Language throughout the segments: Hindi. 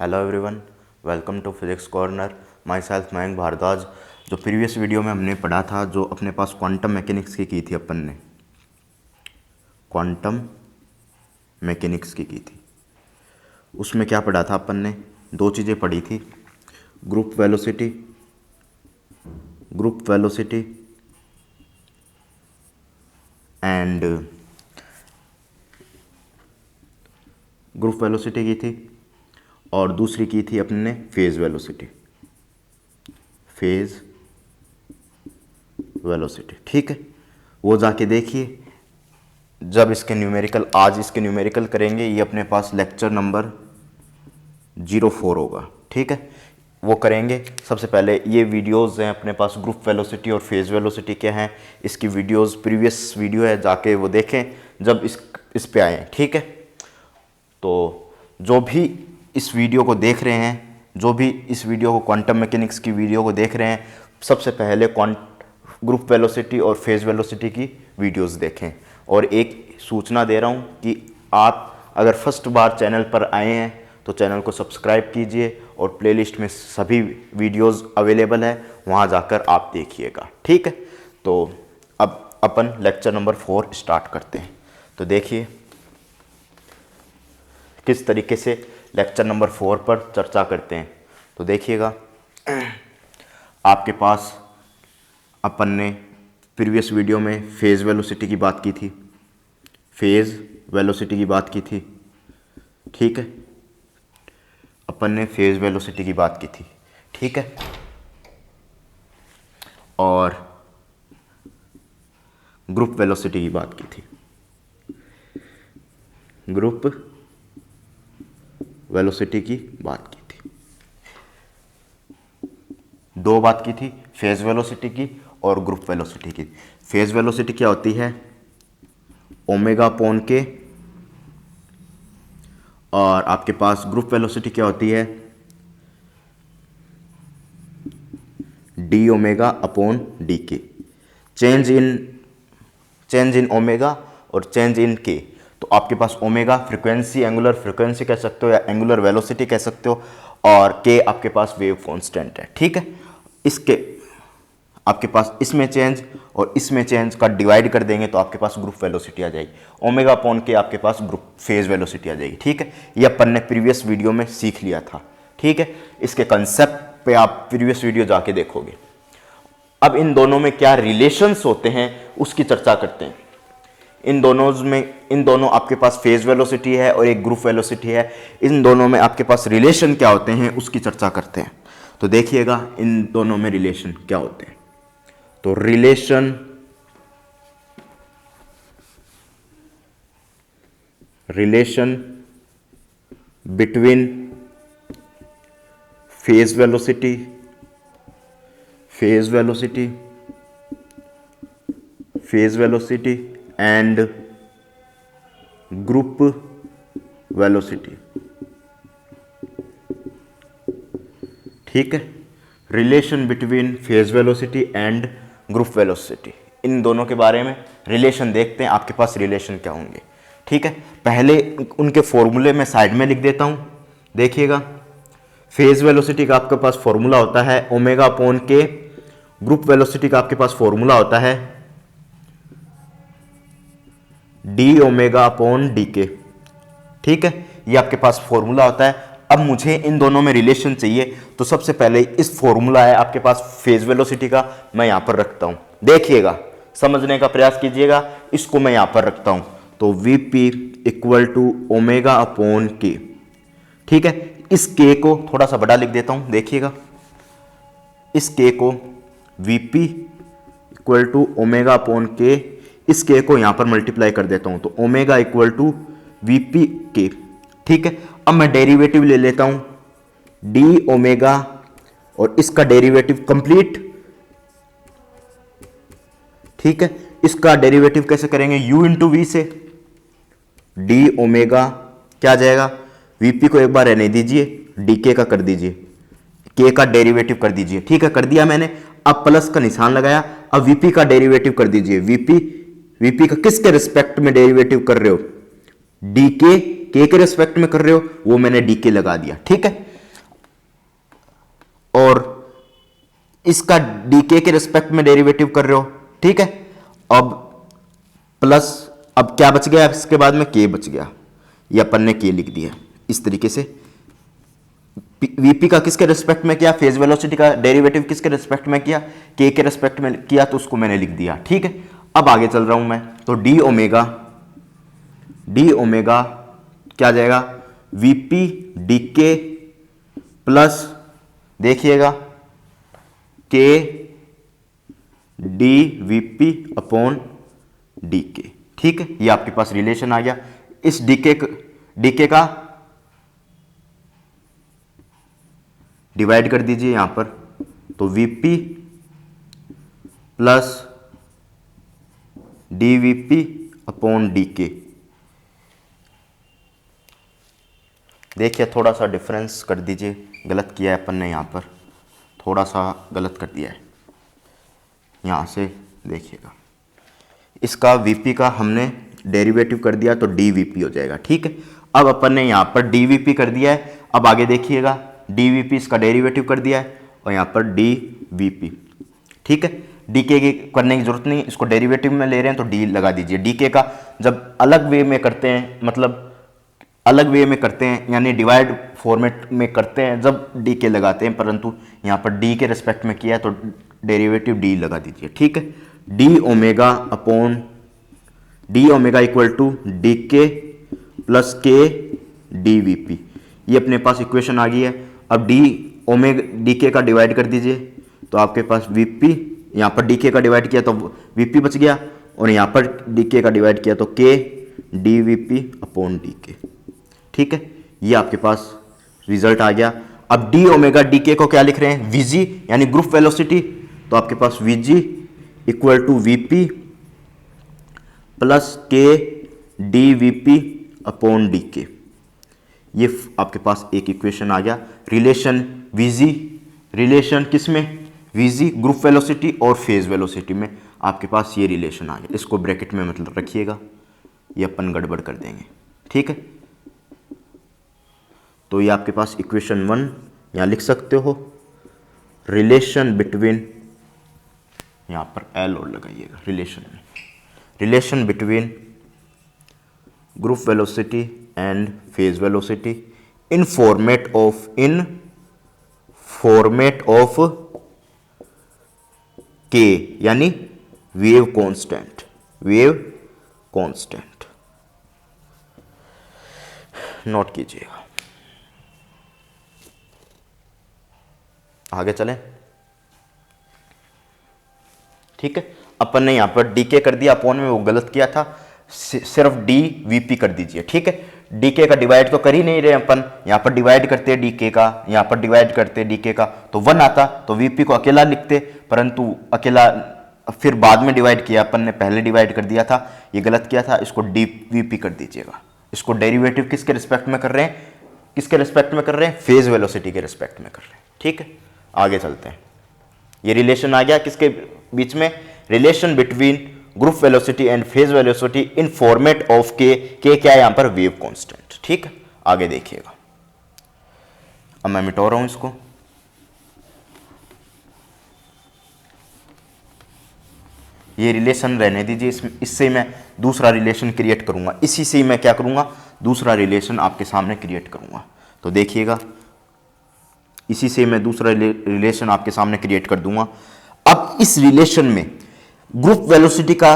Hello everyone, welcome to physics corner. Myself Mayank Bhardwaj. जो प्रीवियस वीडियो में हमने पढ़ा था, जो अपने पास क्वांटम मैकेनिक्स की थी, अपन ने क्वांटम मैकेनिक्स की थी। उसमें क्या पढ़ा था अपन ने? दो चीज़ें पढ़ी थी, group velocity and group velocity की थी, और दूसरी की थी अपने ने फेज़ वेलोसिटी। ठीक है, वो जाके देखिए। जब इसके न्यूमेरिकल, आज इसके न्यूमेरिकल करेंगे, ये अपने पास लेक्चर नंबर 04 होगा। ठीक है, वो करेंगे। सबसे पहले ये वीडियोस हैं अपने पास, ग्रुप वेलोसिटी और फेज़ वेलोसिटी क्या हैं, इसकी वीडियोस प्रीवियस वीडियो है, जाके वो देखें जब इस पे आए। ठीक है, तो जो भी इस वीडियो को देख रहे हैं, जो भी इस वीडियो को क्वांटम मैकेनिक्स की वीडियो को देख रहे हैं, सबसे पहले ग्रुप वेलोसिटी और फेज़ वेलोसिटी की वीडियोस देखें। और एक सूचना दे रहा हूं कि आप अगर फर्स्ट बार चैनल पर आए हैं तो चैनल को सब्सक्राइब कीजिए, और प्लेलिस्ट में सभी वीडियोस अवेलेबल है, वहां जाकर आप देखिएगा। ठीक है, तो अब अपन लेक्चर नंबर 4 स्टार्ट करते हैं। तो देखिए किस तरीके से लेक्चर नंबर 4 पर चर्चा करते हैं। तो देखिएगा, आपके पास अपन ने प्रीवियस वीडियो में फेज़ वेलोसिटी की बात की थी, ठीक है, अपन ने फेज़ वेलोसिटी की बात की थी। ठीक है, और ग्रुप वेलोसिटी की बात की थी। ग्रुप वेलोसिटी की बात की थी, दो बात की थी, फेज़ वेलोसिटी की और ग्रुप वेलोसिटी की। फेज़ वेलोसिटी क्या होती है? ओमेगा अपॉन के। और आपके पास ग्रुप वेलोसिटी क्या होती है? डी ओमेगा अपॉन डी के। चेंज इन ओमेगा और चेंज इन के। तो आपके पास ओमेगा फ्रीक्वेंसी, एंगुलर फ्रीक्वेंसी कह सकते हो, या एंगुलर वेलोसिटी कह सकते हो, और के आपके पास वेव कांस्टेंट है। ठीक है, इसके आपके पास इसमें चेंज और इसमें चेंज का डिवाइड कर देंगे तो आपके पास ग्रुप वेलोसिटी आ जाएगी। ओमेगा अपॉन के आपके पास ग्रुप फेज़ वेलोसिटी आ जाएगी। ठीक है, ये अपन ने प्रीवियस वीडियो में सीख लिया था। ठीक है, इसके कंसेप्ट पे आप प्रीवियस वीडियो जाके देखोगे। अब इन दोनों में क्या रिलेशंस होते हैं उसकी चर्चा करते हैं। इन दोनों आपके पास फेज़ वेलोसिटी है और एक ग्रुप वेलोसिटी है। इन दोनों में आपके पास रिलेशन क्या होते हैं उसकी चर्चा करते हैं। तो देखिएगा इन दोनों में रिलेशन क्या होते हैं। तो relation between phase velocity and group velocity. ठीक है, relation between phase velocity and group velocity, इन दोनों के बारे में रिलेशन देखते हैं। आपके पास रिलेशन क्या होंगे? ठीक है, पहले उनके फॉर्मूले में साइड में लिख देता हूं। देखिएगा, फेज़ वेलोसिटी का आपके पास फॉर्मूला होता है ओमेगा अपॉन के। ग्रुप वेलोसिटी का आपके पास फॉर्मूला होता है डी ओमेगा अपॉन डी के। ठीक है, ये आपके पास फॉर्मूला होता है। अब मुझे इन दोनों में रिलेशन चाहिए, तो सबसे पहले इस फॉर्मूला है आपके पास फेज़ वेलोसिटी का, मैं यहां पर रखता हूं। देखिएगा, समझने का प्रयास कीजिएगा, इसको मैं यहां पर रखता हूं। तो Vp equal to omega upon K. ठीक है, इस के को थोड़ा सा बड़ा लिख देता हूं। देखिएगा, इस के को Vp equal to omega upon K, इस के को यहां पर मल्टीप्लाई कर देता हूं, तो ओमेगा इक्वल टू Vp के। ठीक है, अब मैं डेरिवेटिव ले लेता हूं डी ओमेगा, और इसका डेरिवेटिव कंप्लीट। ठीक है, इसका डेरिवेटिव कैसे करेंगे? u इंटू वी से। डी ओमेगा क्या आ जाएगा? Vp को एक बार रहने दीजिए, डी का कर दीजिए, के का डेरिवेटिव कर दीजिए। ठीक है, कर दिया मैंने। अब प्लस का निशान लगाया, अब Vp का डेरिवेटिव कर दीजिए। Vp का किसके रिस्पेक्ट में डेरिवेटिव कर रहे हो? डी के के रिस्पेक्ट में कर रहे हो, वो मैंने डी के लगा दिया। ठीक है, इसका डीके के रिस्पेक्ट में डेरिवेटिव कर रहे हो, ठीक है। अब प्लस, अब क्या बच गया इसके बाद में, के बच गया, ये अपन ने के लिख दिया इस तरीके से। वीपी का किसके रिस्पेक्ट में किया, फेज वेलोसिटी का डेरिवेटिव किसके रिस्पेक्ट में किया, के रिस्पेक्ट में किया, तो उसको मैंने लिख दिया, ठीक है। अब आगे चल रहा हूं मैं, तो डी ओमेगा क्या जाएगा, वीपी डी के प्लस, देखिएगा, के डी वीपी अपॉन डी के, ठीक है। ये आपके पास रिलेशन आ गया। इस डीके का डिवाइड कर दीजिए यहां पर, तो VP plus DVP upon DK. देखिए थोड़ा सा डिफरेंस कर दीजिए, गलत किया है अपन ने, यहां पर थोड़ा सा गलत कर दिया है। यहां से देखिएगा, इसका वीपी का हमने डेरिवेटिव कर दिया तो डीवीपी हो जाएगा, ठीक है। अब अपन ने यहां पर डीवीपी कर दिया है, अब आगे देखिएगा, डीवीपी इसका डेरिवेटिव कर दिया है और यहां पर डीवीपी, ठीक है। डीके की करने की जरूरत नहीं, इसको डेरिवेटिव में ले रहे हैं तो डी लगा दीजिए। डीके का जब अलग वे में करते हैं, मतलब अलग वे में करते हैं, यानी डिवाइड फॉर्मेट में करते हैं जब डीके लगाते हैं, परंतु यहां पर डी के रिस्पेक्ट में किया है तो डेरिवेटिव डी लगा दीजिए, ठीक है। D omega upon D omega equal to D K plus के डी वीपी, ये अपने पास इक्वेशन आ गई है। अब डी ओमेगा डी के का डिवाइड कर दीजिए, तो आपके पास वीपी, यहाँ पर डी के का डिवाइड किया तो वीपी बच गया, और यहाँ पर डी के का डिवाइड किया तो के डी वीपी अपॉन डी के, ठीक है। ये आपके पास रिजल्ट आ गया। अब डी ओमेगा डी के को क्या लिख रहे हैं, वीजी यानी ग्रुप वेलोसिटी, तो आपके पास VG equal to VP plus के D VP upon D k. ये आपके पास एक इक्वेशन आ गया। रिलेशन वीजी, रिलेशन किसमें, वीजी ग्रुप वेलोसिटी और फेज वेलोसिटी में आपके पास ये रिलेशन आ गया। इसको ब्रैकेट में मतलब रखिएगा, ये अपन गड़बड़ कर देंगे, ठीक है। तो ये आपके पास इक्वेशन 1 यहां लिख सकते हो, रिलेशन बिटवीन, यहां पर एल और लगाइएगा रिलेशन में, relation between group velocity and phase velocity in format of के, यानी वेव कांस्टेंट, नोट कीजिएगा। आगे चलें, ठीक है। अपन ने यहां पर डीके कर दिया, अपॉन में वो गलत किया था, सिर्फ डी वीपी कर दीजिए, ठीक है। डीके का डिवाइड तो कर ही नहीं रहे अपन, यहां पर डिवाइड करते डीके का, यहां पर डिवाइड करते डीके का, तो 1 आता, तो वीपी को अकेला लिखते, परंतु अकेला फिर बाद में डिवाइड किया अपन ने, पहले डिवाइड कर दिया था, ये गलत किया था, इसको डी वीपी कर दीजिएगा। इसको डेरिवेटिव किसके रिस्पेक्ट में कर रहे हैं, किसके रिस्पेक्ट में कर रहे हैं, फेज वेलोसिटी के रिस्पेक्ट में कर रहे हैं, ठीक है। आगे चलते हैं, ये रिलेशन आ गया किसके बीच में, relation between group velocity and phase velocity in format of के क्या है यहां पर, वेव कांस्टेंट, ठीक है। आगे देखिएगा, अब मैं मिटा रहा हूं इसको, ये रिलेशन रहने दीजिए, इससे मैं दूसरा रिलेशन क्रिएट करूंगा, इसी से मैं क्या करूंगा, दूसरा रिलेशन आपके सामने क्रिएट करूंगा। तो देखिएगा, इसी से मैं दूसरा रिलेशन आपके सामने क्रिएट कर दूंगा। अब इस रिलेशन में ग्रुप वेलोसिटी का,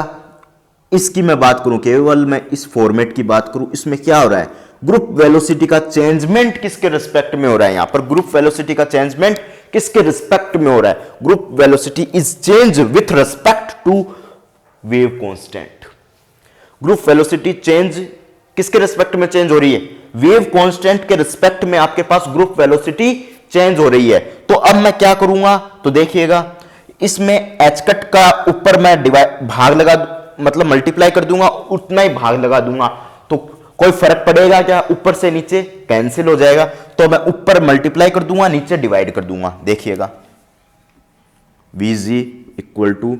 इसकी मैं बात करूं, केवल मैं इस फॉर्मेट की बात करूं, इसमें क्या हो रहा है, ग्रुप वेलोसिटी का चेंजमेंट किसके रिस्पेक्ट में हो रहा है, यहां पर ग्रुप वेलोसिटी का चेंजमेंट किसके रिस्पेक्ट में हो रहा है, group velocity is change with respect to wave constant. Group velocity change किसके रिस्पेक्ट में चेंज हो रही है, वेव कांस्टेंट के रिस्पेक्ट में आपके पास ग्रुप वेलोसिटी चेंज हो रही है। तो अब मैं क्या करूंगा, तो देखिएगा, इसमें एच कट का ऊपर मैं भाग लगा, मतलब मल्टीप्लाई कर दूंगा, उतना ही भाग लगा दूंगा, तो कोई फर्क पड़ेगा क्या, ऊपर से नीचे कैंसिल हो जाएगा, तो मैं ऊपर मल्टीप्लाई कर दूंगा, नीचे डिवाइड कर दूंगा। देखिएगा, Vg equal to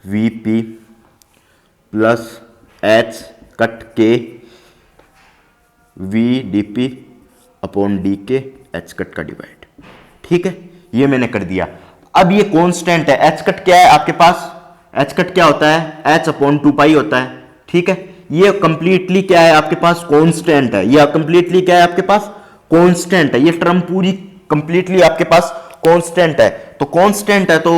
Vp plus H cut K VdP upon D K, H cut का डिवाइड, ठीक है। ये मैंने कर दिया। अब ये कांस्टेंट है, एच कट क्या है आपके पास, एच कट क्या होता है, एच अपॉन 2 पाई होता है, ठीक है। ये कंप्लीटली क्या है आपके पास, कांस्टेंट है, ये कंप्लीटली क्या है आपके पास, कांस्टेंट है, ये टर्म पूरी कंप्लीटली आपके पास कांस्टेंट है। तो कांस्टेंट है तो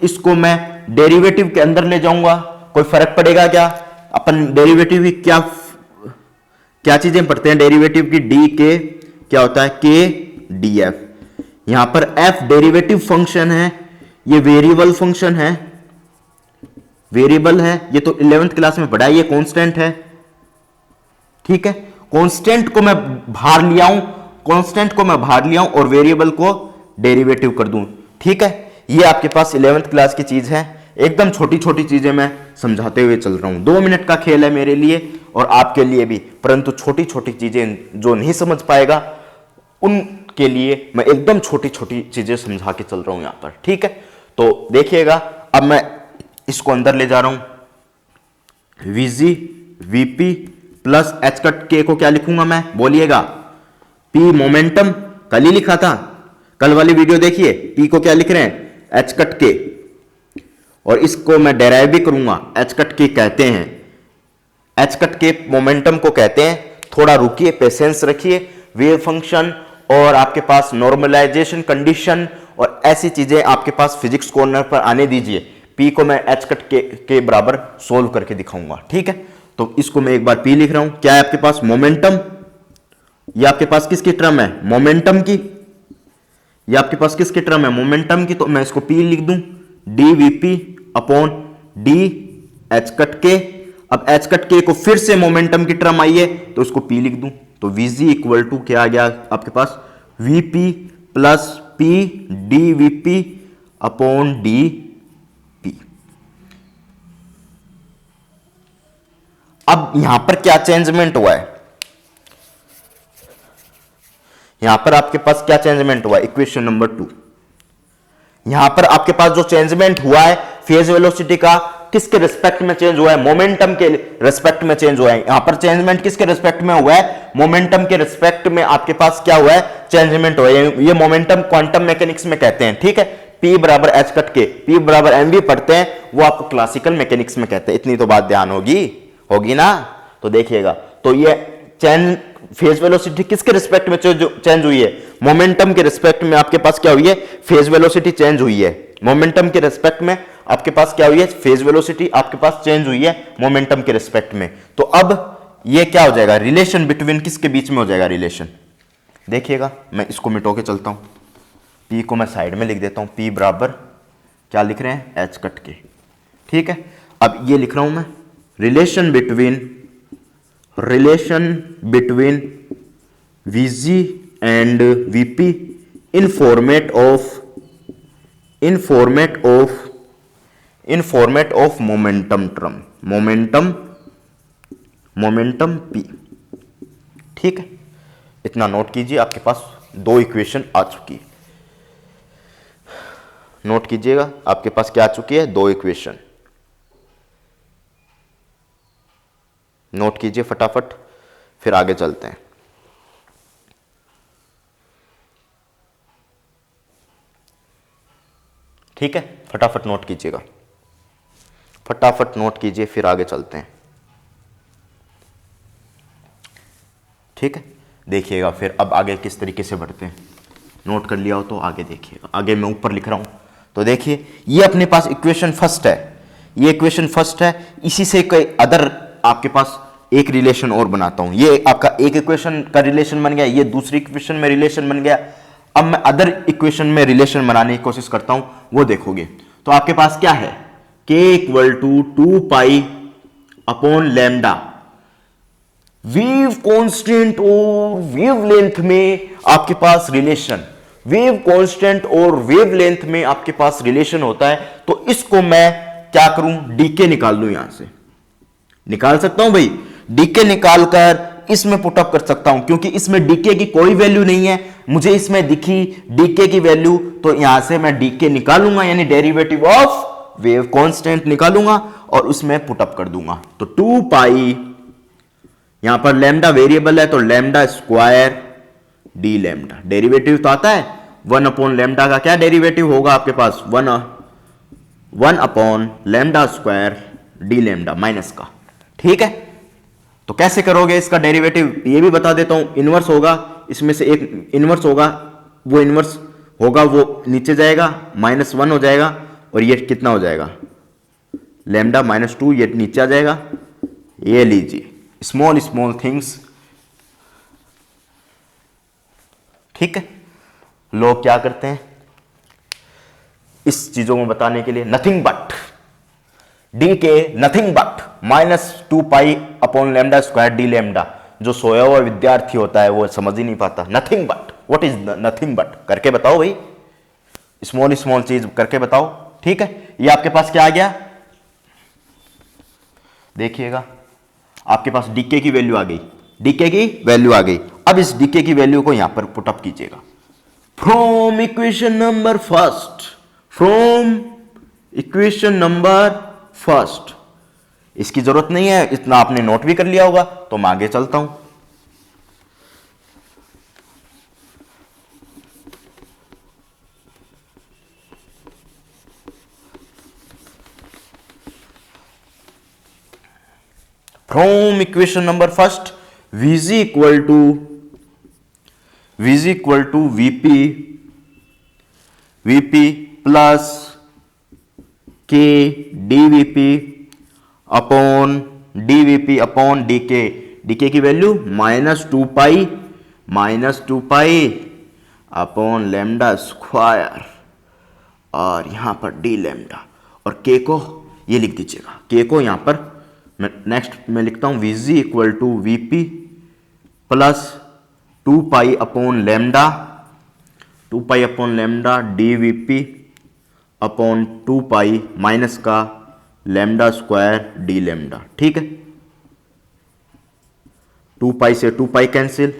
इसको मैं डेरिवेटिव के अंदर ले जाऊंगा, कोई फर्क पड़ेगा क्या, अपन डेरिवेटिव की क्या क्या चीजें पढ़ते हैं डेरिवेटिव की, डी के क्या होता है, के डी एफ। यहां पर एफ डेरिवेटिव फंक्शन है, ये वेरिएबल फंक्शन है, वेरिएबल है, ये तो 11th क्लास में पढ़ा है, ये कांस्टेंट है, ठीक है। कांस्टेंट को मैं बाहर ले आऊं, कांस्टेंट को मैं बाहर ले आऊं और वेरिएबल को डेरिवेटिव कर दूं, ठीक है। ये आपके पास 11th क्लास की चीज है, एकदम छोटी छोटी चीजें मैं समझाते हुए चल रहा हूं। 2 मिनट का खेल है मेरे लिए और आपके लिए भी, परंतु छोटी छोटी चीजें जो नहीं समझ पाएगा उनके लिए मैं एकदम छोटी छोटी चीजें समझा के चल रहा हूं यहां पर, ठीक है। तो देखिएगा, अब मैं इसको अंदर ले जा रहा हूं, VG VP plus H cut K को क्या लिखूंगा मैं, बोलिएगा, पी मोमेंटम, कल ही लिखा था, कल वाली वीडियो देखिए, पी को क्या लिख रहे हैं, एच कट के, और इसको मैं डेराइव भी करूंगा, एच कट के कहते हैं, एच कट के मोमेंटम को कहते हैं। थोड़ा रुकिए, पेशेंस रखिए, वेव फंक्शन और आपके पास नॉर्मलाइजेशन कंडीशन और ऐसी चीजें आपके पास फिजिक्स कॉर्नर पर आने दीजिए। पी को मैं एच कट के बराबर सोल्व करके दिखाऊंगा, ठीक है। तो इसको मैं एक बार पी लिख रहा हूं, क्या है आपके पास, मोमेंटम, ये आपके पास किसकी टर्म है, मोमेंटम की, ये आपके पास किसकी टर्म है, मोमेंटम की, तो मैं इसको पी लिख दूं, D VP upon D H cut के। अब एच कट के को फिर से मोमेंटम की टर्म आई है तो इसको पी लिख दूं, तो वीजी इक्वल टू क्या आ गया आपके पास, VP plus p d VP upon d p. अब यहां पर क्या चेंजमेंट हुआ है, यहां पर आपके पास क्या चेंजमेंट हुआ है, इक्वेशन नंबर 2, यहां पर आपके पास जो चेंजमेंट हुआ है फेज वेलोसिटी का, किसके रिस्पेक्ट में चेंज हुआ है, मोमेंटम के रिस्पेक्ट में चेंज हुआ है। यहां पर चेंजमेंट किसके रिस्पेक्ट में हुआ है, मोमेंटम के रिस्पेक्ट में आपके पास क्या हुआ है, चेंजमेंट हुआ है। ये मोमेंटम क्वांटम मैकेनिक्स में कहते हैं, ठीक है। P बराबर एच कट के, P बराबर एम वी पढ़ते हैं, वो आपको क्लासिकल मैकेनिक्स में कहते हैं, इतनी तो बात ध्यान होगी ना। तो देखिएगा, तो ये चेंज फेज वेलोसिटी किसके रिस्पेक्ट में चेंज हुई है, मोमेंटम के रिस्पेक्ट में आपके पास क्या हुई है, फेज वेलोसिटी चेंज हुई है। मोमेंटम के रिस्पेक्ट में आपके पास क्या हुई है, फेज वेलोसिटी आपके पास चेंज हुई है मोमेंटम के रिस्पेक्ट में। तो अब ये क्या हो जाएगा, रिलेशन बिटवीन किसके बीच में हो जाएगा, रिलेशन। देखिएगा, मैं इसको मिटो के चलता हूं, पी को मैं साइड में लिख देता हूं, पी बराबर क्या लिख रहे हैं, एच कट के, ठीक है। अब ये लिख रहा हूं मैं, relation between VG and VP in format of momentum term, momentum P, ठीक है। इतना नोट कीजिए, आपके पास 2 इक्वेशन आ चुकी है, नोट कीजिएगा, आपके पास क्या आ चुकी है, 2 इक्वेशन, नोट कीजिए फटाफट, फिर आगे चलते हैं। ठीक है, फटाफट नोट कीजिएगा, फटाफट नोट कीजिए, फिर आगे चलते हैं, ठीक है। देखिएगा फिर अब आगे किस तरीके से बढ़ते हैं, नोट कर लिया हो तो आगे देखिएगा, आगे मैं ऊपर लिख रहा हूं। तो देखिए, ये अपने पास इक्वेशन फर्स्ट है, ये इक्वेशन फर्स्ट है, इसी से कोई अदर आपके पास एक रिलेशन और बनाता हूं। ये आपका एक इक्वेशन का रिलेशन बन गया, ये दूसरी इक्वेशन में रिलेशन बन गया। अब मैं अदर इक्वेशन में रिलेशन बनाने की कोशिश करता हूं, वो देखोगे। तो आपके पास क्या है, k equal to 2 pi upon lambda, wave constant और वेवलेंथ में आपके पास रिलेशन, वेव कांस्टेंट और वेवलेंथ में आपके पास रिलेशन होता है। तो इसको मैं क्या करूं, डीके निकाल लूं, यहां से निकाल सकता हूं भाई, डीके निकालकर इसमें पुटअप कर सकता हूं, क्योंकि इसमें डीके की कोई वैल्यू नहीं है, मुझे इसमें दिखी डीके की वैल्यू, तो यहां से मैं डीके निकालूंगा, यानी डेरिवेटिव ऑफ वेव कांस्टेंट निकालूंगा और उसमें पुटअप कर दूंगा। तो 2 पाई, यहां पर लैम्डा वेरिएबल है तो lambda square D lambda, derivative तो आता है, 1 अपॉन लेमडा का क्या डेरिवेटिव होगा आपके पास, 1 upon lambda square D lambda minus का। ठीक है, तो कैसे करोगे इसका डेरिवेटिव ये भी बता देता हूं। इनवर्स होगा, इसमें से एक इनवर्स होगा, वो इनवर्स होगा वो नीचे जाएगा, -1 हो जाएगा, और ये कितना हो जाएगा, लेमडा -2, ये नीचे आ जाएगा। ये लीजिए स्मॉल स्मॉल थिंग्स। ठीक है, लोग क्या करते हैं इस चीजों को बताने के लिए, नथिंग बट डी के nothing but -2 pi upon lambda square D lambda. जो सोया हुआ विद्यार्थी होता है वो समझ ही नहीं पाता। Nothing but, what is nothing but, करके बताओ भाई, स्मॉल स्मॉल चीज करके बताओ। ठीक है, ये आपके पास क्या आ गया, देखिएगा आपके पास डीके की वैल्यू आ गई, डीके की वैल्यू आ गई। अब इस डीके की वैल्यू को यहां पर पुटअप कीजिएगा from equation number first, from equation number first. इसकी जरूरत नहीं है, इतना आपने नोट भी कर लिया होगा, तो मैं आगे चलता हूं। From equation number first, Vg equal to Vp plus K dVp upon dk। dk की value -2 pi upon lambda square, और यहां पर डी लेमडा, और के को ये लिख दीजिएगा, के को यहां पर नेक्स्ट मैं लिखता हूं Vg equal to Vp plus 2 pi upon lambda dVp upon 2 pi minus का लेमडा स्क्वायर डी लेमडा। ठीक है, 2 पाई से 2 पाई कैंसिल,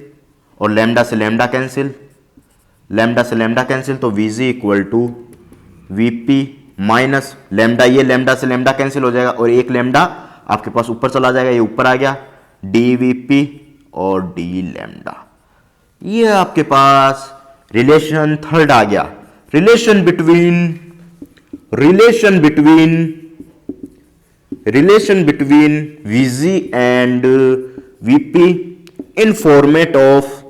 और लेमडा से लेमडा कैंसिल, तो Vg equal to Vp minus lambda, ये लेमडा से लेमडा कैंसिल हो जाएगा, और एक लेमडा आपके पास ऊपर चला जाएगा, ये ऊपर आ गया, dVp और डी लेमडा। ये आपके पास रिलेशन थर्ड आ गया, relation between Vg and Vp in format of,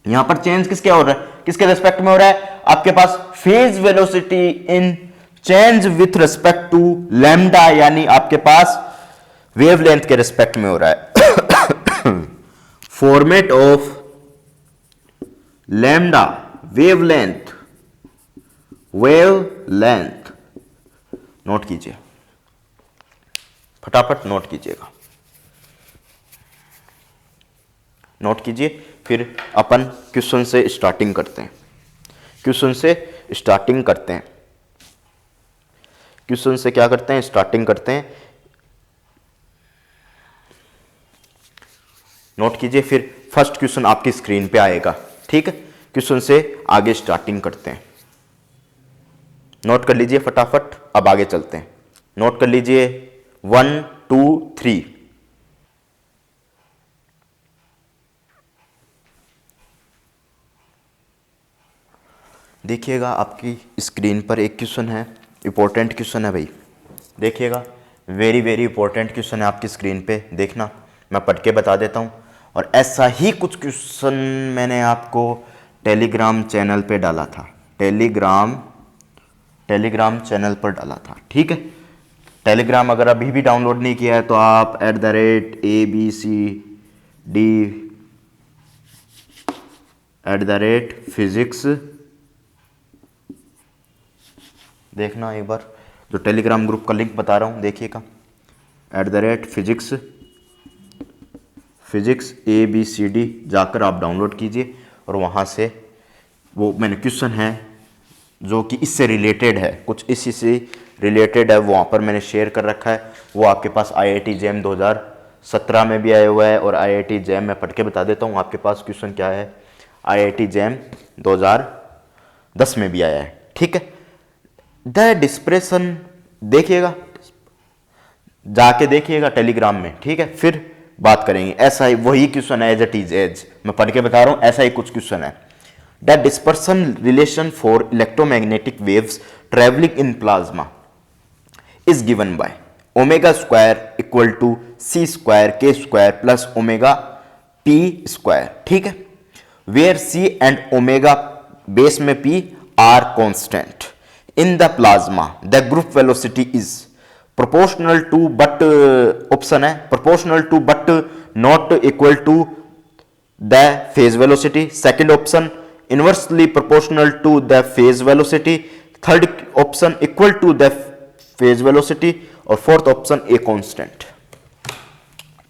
यहां पर चेंज किसके हो रहा है, किसके रेस्पेक्ट में हो रहा है, आपके पास phase velocity in change with respect to lambda, यानी आपके पास वेवलेंथ के रेस्पेक्ट में हो रहा है। Format of lambda wavelength note कीजिए, फटाफट नोट कीजिएगा, नोट कीजिए। फिर अपन क्वेश्चन से स्टार्टिंग करते हैं, क्वेश्चन से क्या करते हैं, स्टार्टिंग करते हैं। नोट कीजिए, फिर फर्स्ट क्वेश्चन आपकी स्क्रीन पे आएगा। ठीक है, क्वेश्चन से आगे स्टार्टिंग करते हैं, नोट कर लीजिए फटाफट। अब आगे चलते हैं, नोट कर लीजिए 1 2 3। देखिएगा आपकी स्क्रीन पर एक क्वेश्चन है, इंपॉर्टेंट क्वेश्चन है भाई, देखिएगा वेरी वेरी इंपॉर्टेंट क्वेश्चन है आपकी स्क्रीन पे, देखना मैं पढ़ के बता देता हूँ। और ऐसा ही कुछ क्वेश्चन मैंने आपको टेलीग्राम चैनल पे डाला था, टेलीग्राम चैनल पर डाला था। ठीक है, टेलीग्राम अगर अभी भी डाउनलोड नहीं किया है तो आप @ABCD@physics देखना एक बार, जो टेलीग्राम ग्रुप का लिंक बता रहा हूँ देखिएगा, @physics ABCD जाकर आप डाउनलोड कीजिए, और वहाँ से वो मैंने क्वेश्चन है जो कि इससे रिलेटेड है, कुछ इसी से रिलेटेड है, वो वहाँ पर मैंने शेयर कर रखा है। वो आपके पास IIT JAM 2017 में भी आया हुआ है, और IIT JAM मैं पढ़ के बता देता हूँ आपके पास क्वेश्चन क्या है, IIT JAM 2010 में भी आया है। ठीक है, द डिस्प्रेशन देखिएगा, जाके देखिएगा टेलीग्राम में। ठीक है, फिर बात करेंगे। ऐसा ही वही क्वेश्चन है, एज मैं पढ़ के बता रहा हूँ, ऐसा ही कुछ क्वेश्चन है। The dispersion relation for electromagnetic waves travelling in plasma is given by omega square equal to c square k square plus omega p square, ठीक है, where c and omega base में p are constant in the plasma the group velocity is proportional to but option है proportional to but not equal to the phase velocity, second option inversely proportional to the phase velocity, third option equal to the phase velocity और फोर्थ ऑप्शन ए कांस्टेंट।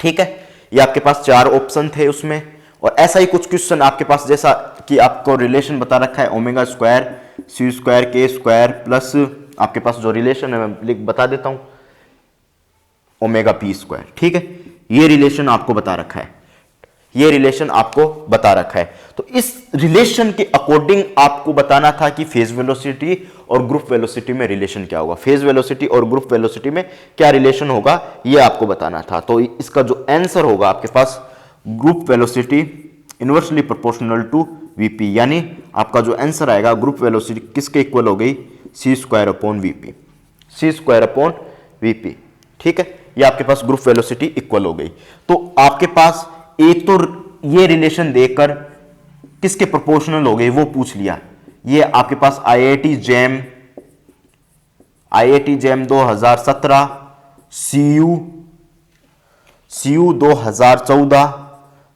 ठीक है, ये आपके पास चार ऑप्शन थे उसमें, और ऐसा ही कुछ क्वेश्चन आपके पास जैसा कि आपको रिलेशन बता रखा है ओमेगा स्क्वायर सी स्क्वायर के स्क्वायर प्लस आपके पास जो रिलेशन है मैं बता देता हूं ओमेगा पी स्क्वायर। ठीक है, ये रिलेशन आपको बता रखा है, ये रिलेशन आपको बता रखा है। तो इस रिलेशन के अकॉर्डिंग आपको बताना था कि फेज वेलोसिटी और ग्रुप वेलोसिटी में रिलेशन क्या होगा, फेज वेलोसिटी और ग्रुप वेलोसिटी में क्या रिलेशन होगा, ये आपको बताना था। तो इसका जो आंसर होगा आपके पास group velocity inversely proportional to VP, यानी आपका जो आंसर आएगा ग्रुप वेलोसिटी किसके इक्वल हो गई, सी स्क्वायर अपॉन वीपी, सी स्क्वायर अपॉन वीपी। ठीक है, ये आपके पास ग्रुप वेलोसिटी इक्वल हो गई। तो आपके पास एक तो ये रिलेशन देकर किसके प्रोपोर्शनल हो गए वो पूछ लिया, ये आपके पास आईआईटी जैम 2017, सीयू 2014,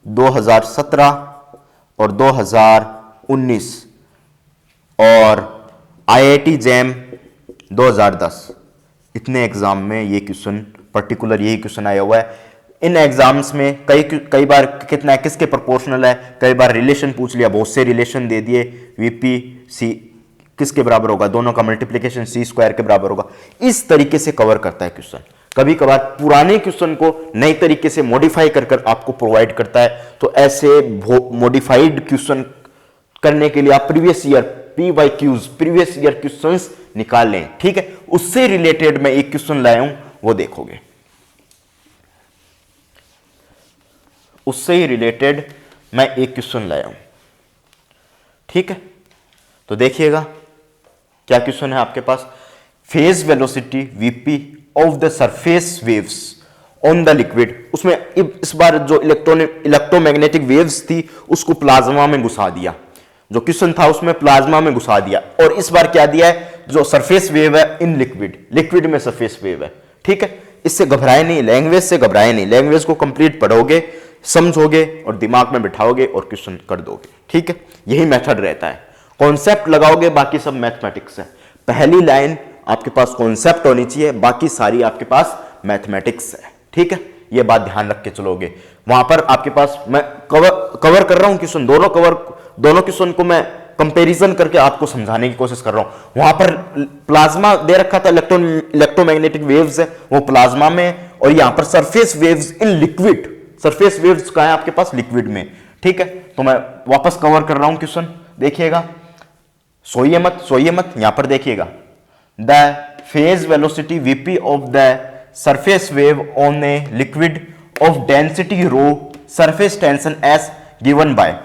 2017 और 2019 और आईआईटी जैम 2010, इतने एग्जाम में ये क्वेश्चन पर्टिकुलर यही क्वेश्चन आया हुआ है। इन एग्जाम्स में कई बार कितना किसके प्रोपोर्शनल है, कई बार रिलेशन पूछ लिया, बहुत से रिलेशन दे दिए, वीपी सी किसके बराबर होगा, दोनों का मल्टीप्लिकेशन सी स्क्वायर के बराबर होगा। इस तरीके से कवर करता है क्वेश्चन। कभी कभार पुराने क्वेश्चन को नई तरीके से मॉडिफाई कर आपको प्रोवाइड करता है। तो ऐसे मॉडिफाइड क्वेश्चन करने के लिए आप previous year PYQs previous year questions निकाल लें। ठीक है, उससे रिलेटेड मैं एक क्वेश्चन लाया हूं, वो देखोगे, उससे ही रिलेटेड मैं एक क्वेश्चन लाया हूं। ठीक है, तो देखिएगा क्या क्वेश्चन है आपके पास, phase velocity VP of the surface waves on the liquid. उसमें इस बार जो इलेक्ट्रोमैग्नेटिक वेव्स थी उसको प्लाज्मा में घुसा दिया, जो क्वेश्चन था उसमें प्लाज्मा में घुसा दिया, और इस बार क्या दिया है, जो सरफेस वेव है इन लिक्विड, लिक्विड में सरफेस वेव है। ठीक है, इससे घबराए नहीं, लैंग्वेज से घबराए नहीं, लैंग्वेज को कंप्लीट पढ़ोगे, समझोगे और दिमाग में बिठाओगे और क्वेश्चन कर दोगे। ठीक है, यही मेथड रहता है, कॉन्सेप्ट लगाओगे, बाकी सब मैथमेटिक्स है। पहली लाइन आपके पास कॉन्सेप्ट होनी चाहिए, बाकी सारी आपके पास मैथमेटिक्स है। ठीक है, ये बात ध्यान रख के चलोगे। वहां पर आपके पास मैं कवर कर रहा हूं क्वेश्चन, दोनों क्वेश्चन को मैं कंपैरिजन करके आपको समझाने की कोशिश कर रहा हूं। वहां पर प्लाज्मा दे रखा था, इलेक्ट्रोमैग्नेटिक वेव्स है वो प्लाज्मा में, और यहां पर surface waves in liquid, surface waves कहां है आपके पास, लिक्विड में। ठीक है, तो मैं वापस कवर कर रहा हूं क्वेश्चन, देखिएगा, सोइए मत, यहां पर देखिएगा, the phase velocity VP of the surface wave on a liquid of density rho, surface tension S given by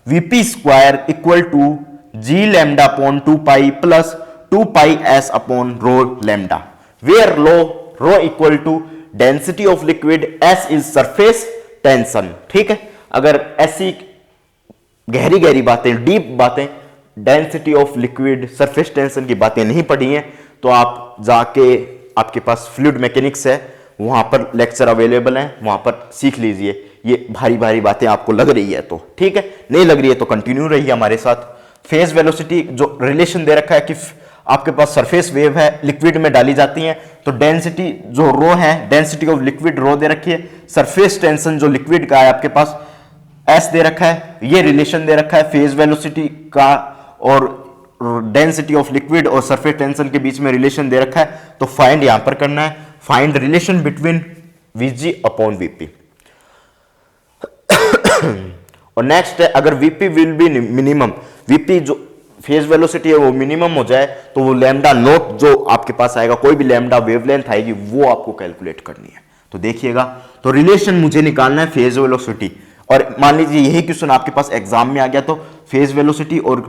VP square equal to G lambda upon 2 pi plus 2 pi S upon rho lambda, where rho equal to density of liquid, S is surface tension. ठीक है, अगर ऐसी गहरी बातें, डीप बातें, density of liquid, surface tension की बातें नहीं पढ़ी हैं तो आप जाके, आपके पास फ्लूइड मैकेनिक्स है, वहां पर लेक्चर अवेलेबल हैं, वहां पर सीख लीजिए। ये भारी बातें आपको लग रही है तो ठीक है, नहीं लग रही है तो कंटिन्यू रहिए हमारे साथ। फेज वेलोसिटी जो रिलेशन दे रखा है कि आपके पास सरफेस वेव है, लिक्विड में डाली जाती है, तो डेंसिटी जो रो है, डेंसिटी ऑफ लिक्विड रो दे रखी है, सरफेस टेंशन जो लिक्विड का है आपके पास एस दे रखा है, ये रिलेशन दे रखा है फेज वेलोसिटी का और डेंसिटी ऑफ लिक्विड और सरफेस टेंशन के बीच में रिलेशन दे रखा है। तो फाइंड यहां पर करना है, find relation between Vg upon Vp। और नेक्स्ट है, अगर Vp will be minimum, Vp जो फेज वेलोसिटी है वो मिनिमम हो जाए तो वो लैम्डा नोट जो आपके पास आएगा, कोई भी लैम्डा वेवलेंथ आएगी वो आपको कैलकुलेट करनी है। तो देखिएगा, तो रिलेशन मुझे निकालना है फेज वेलोसिटी और मान लीजिए यही क्वेश्चन आपके पास एग्जाम में आ गया, तो फेज वेलोसिटी और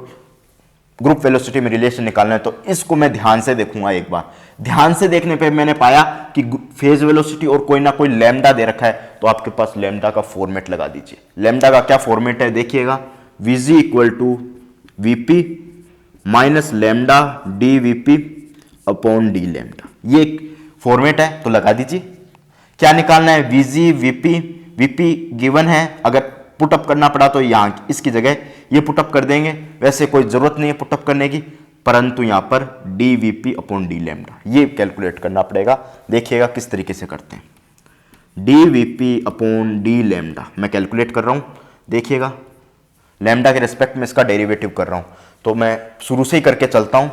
ग्रुप वेलोसिटी में रिलेशन निकालना है, तो इसको मैं ध्यान से देखूंगा। एक बार ध्यान से देखने पे मैंने पाया कि फेज वेलोसिटी और कोई ना कोई लैम्डा दे रखा है, तो आपके पास लैम्डा का फॉर्मेट लगा दीजिए। लैम्डा का क्या फॉर्मेट है देखिएगा, VG equal to VP minus lambda D VP upon D lambda, ये एक फॉर्मेट है, तो लगा दीजिए। क्या निकालना है, वीजी वीपी, वीपी गिवन है, अगर पुटअप करना पड़ा तो यहां इसकी जगह ये पुटअप कर देंगे, वैसे कोई जरूरत नहीं है पुटअप करने की, परंतु यहां पर D VP upon D lambda ये कैलकुलेट करना पड़ेगा। देखिएगा किस तरीके से करते हैं, D VP upon D lambda मैं कैलकुलेट कर रहा हूं। देखिएगा लैम्डा के रिस्पेक्ट में इसका डेरिवेटिव कर रहा हूं, तो मैं शुरू से ही करके चलता हूं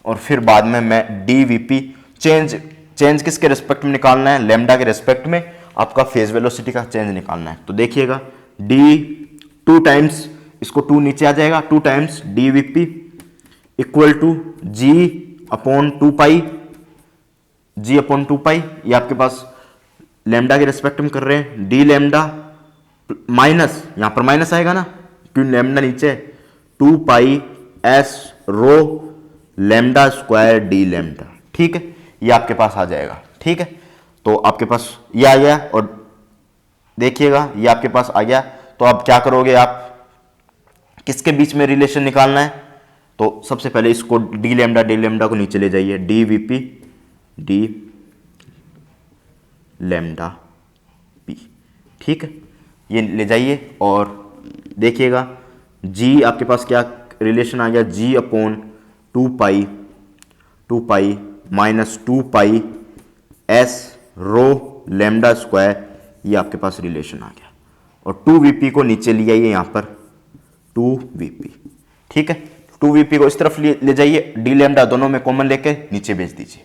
और फिर बाद में मैं डी वीपी चेंज किसके रिस्पेक्ट में निकालना है, लैम्डा के रिस्पेक्ट में आपका फेज वेलोसिटी का चेंज निकालना है। तो देखिएगा डी 2 टाइम्स, इसको 2 नीचे आ जाएगा, 2 times D VP equal to G upon 2 pi, G upon 2 pi, ये आपके पास लैम्डा के रिस्पेक्ट में कर रहे हैं, डी लैम्डा माइनस, यहां पर माइनस आएगा ना क्यों लैम्डा नीचे, 2 pi s rho lambda square D lambda, ठीक है, ये आपके पास आ जाएगा। ठीक है, तो आपके पास ये आ गया और देखिएगा ये आपके पास आ गया। तो अब क्या करोगे आप, किसके बीच में रिलेशन निकालना है, तो सबसे पहले इसको डी लैम्डा को नीचे ले जाइए, D VP D lambda P, ठीक है, ये ले जाइए और देखिएगा जी आपके पास क्या रिलेशन आ गया, जी upon 2 pi minus 2 pi s rho lambda square, ये आपके पास रिलेशन आ गया और 2vp को नीचे ले आइए यहां पर 2vp, ठीक है, 2vp को इस तरफ ले जाइए, डी लैम्डा दोनों में कॉमन लेके नीचे भेज दीजिए,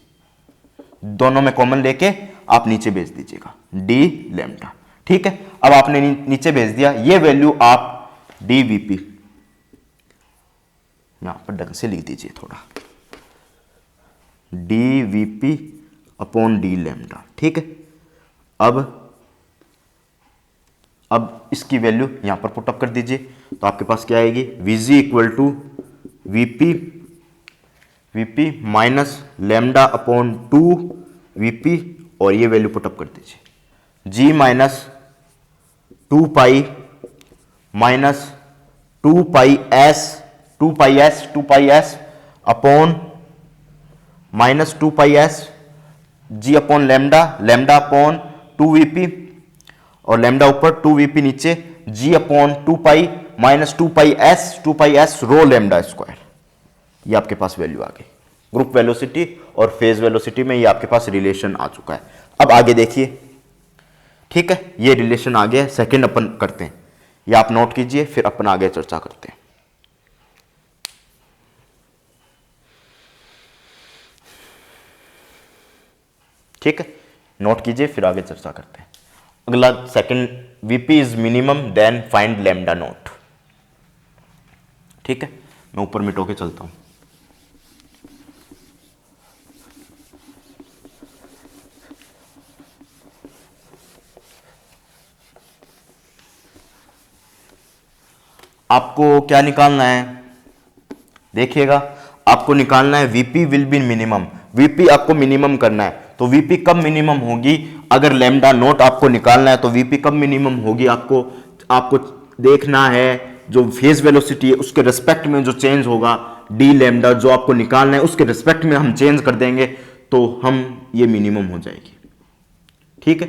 दोनों में कॉमन लेके आप नीचे भेज दीजिएगा डी लैम्डा, ठीक है। अब आपने नीचे भेज दिया, ये वैल्यू आप dvp यहां पर ढंग से लिख दीजिए थोड़ा, dvp अपॉन डी लैम्डा, ठीक है। अब इसकी वैल्यू यहां पर पुटअप कर दीजिए, तो आपके पास क्या आएगी, vg equal to VP minus lambda upon 2vp और ये वैल्यू पुटअप कर दीजिए, g minus 2 pi minus 2 pi S upon minus 2 pi s g upon lambda upon 2vp और लैम्डा ऊपर 2vp नीचे, g upon 2 pi minus 2 pi s rho lambda square, ये आपके पास वैल्यू आ गई। ग्रुप वेलोसिटी और फेज वेलोसिटी में ये आपके पास रिलेशन आ चुका है। अब आगे देखिए, ठीक है, ये रिलेशन आ गया, सेकंड अपन करते हैं, ये आप नोट कीजिए, फिर अपन आगे चर्चा करते हैं। ठीक है, नोट कीजिए, फिर आगे चर्चा करते हैं। अगला second, VP is minimum then find lambda naught, ठीक है, मैं ऊपर मिटो के चलता हूं। आपको क्या निकालना है, देखिएगा आपको निकालना है VP will be minimum, VP आपको मिनिमम करना है, तो वीपी कब मिनिमम होगी, अगर लैम्डा नोट आपको निकालना है तो वीपी कब मिनिमम होगी, आपको देखना है जो फेज वेलोसिटी है उसके रिस्पेक्ट में जो चेंज होगा, डी लैम्डा जो आपको निकालना है उसके रिस्पेक्ट में हम चेंज कर देंगे तो हम ये मिनिमम हो जाएगी, ठीक है,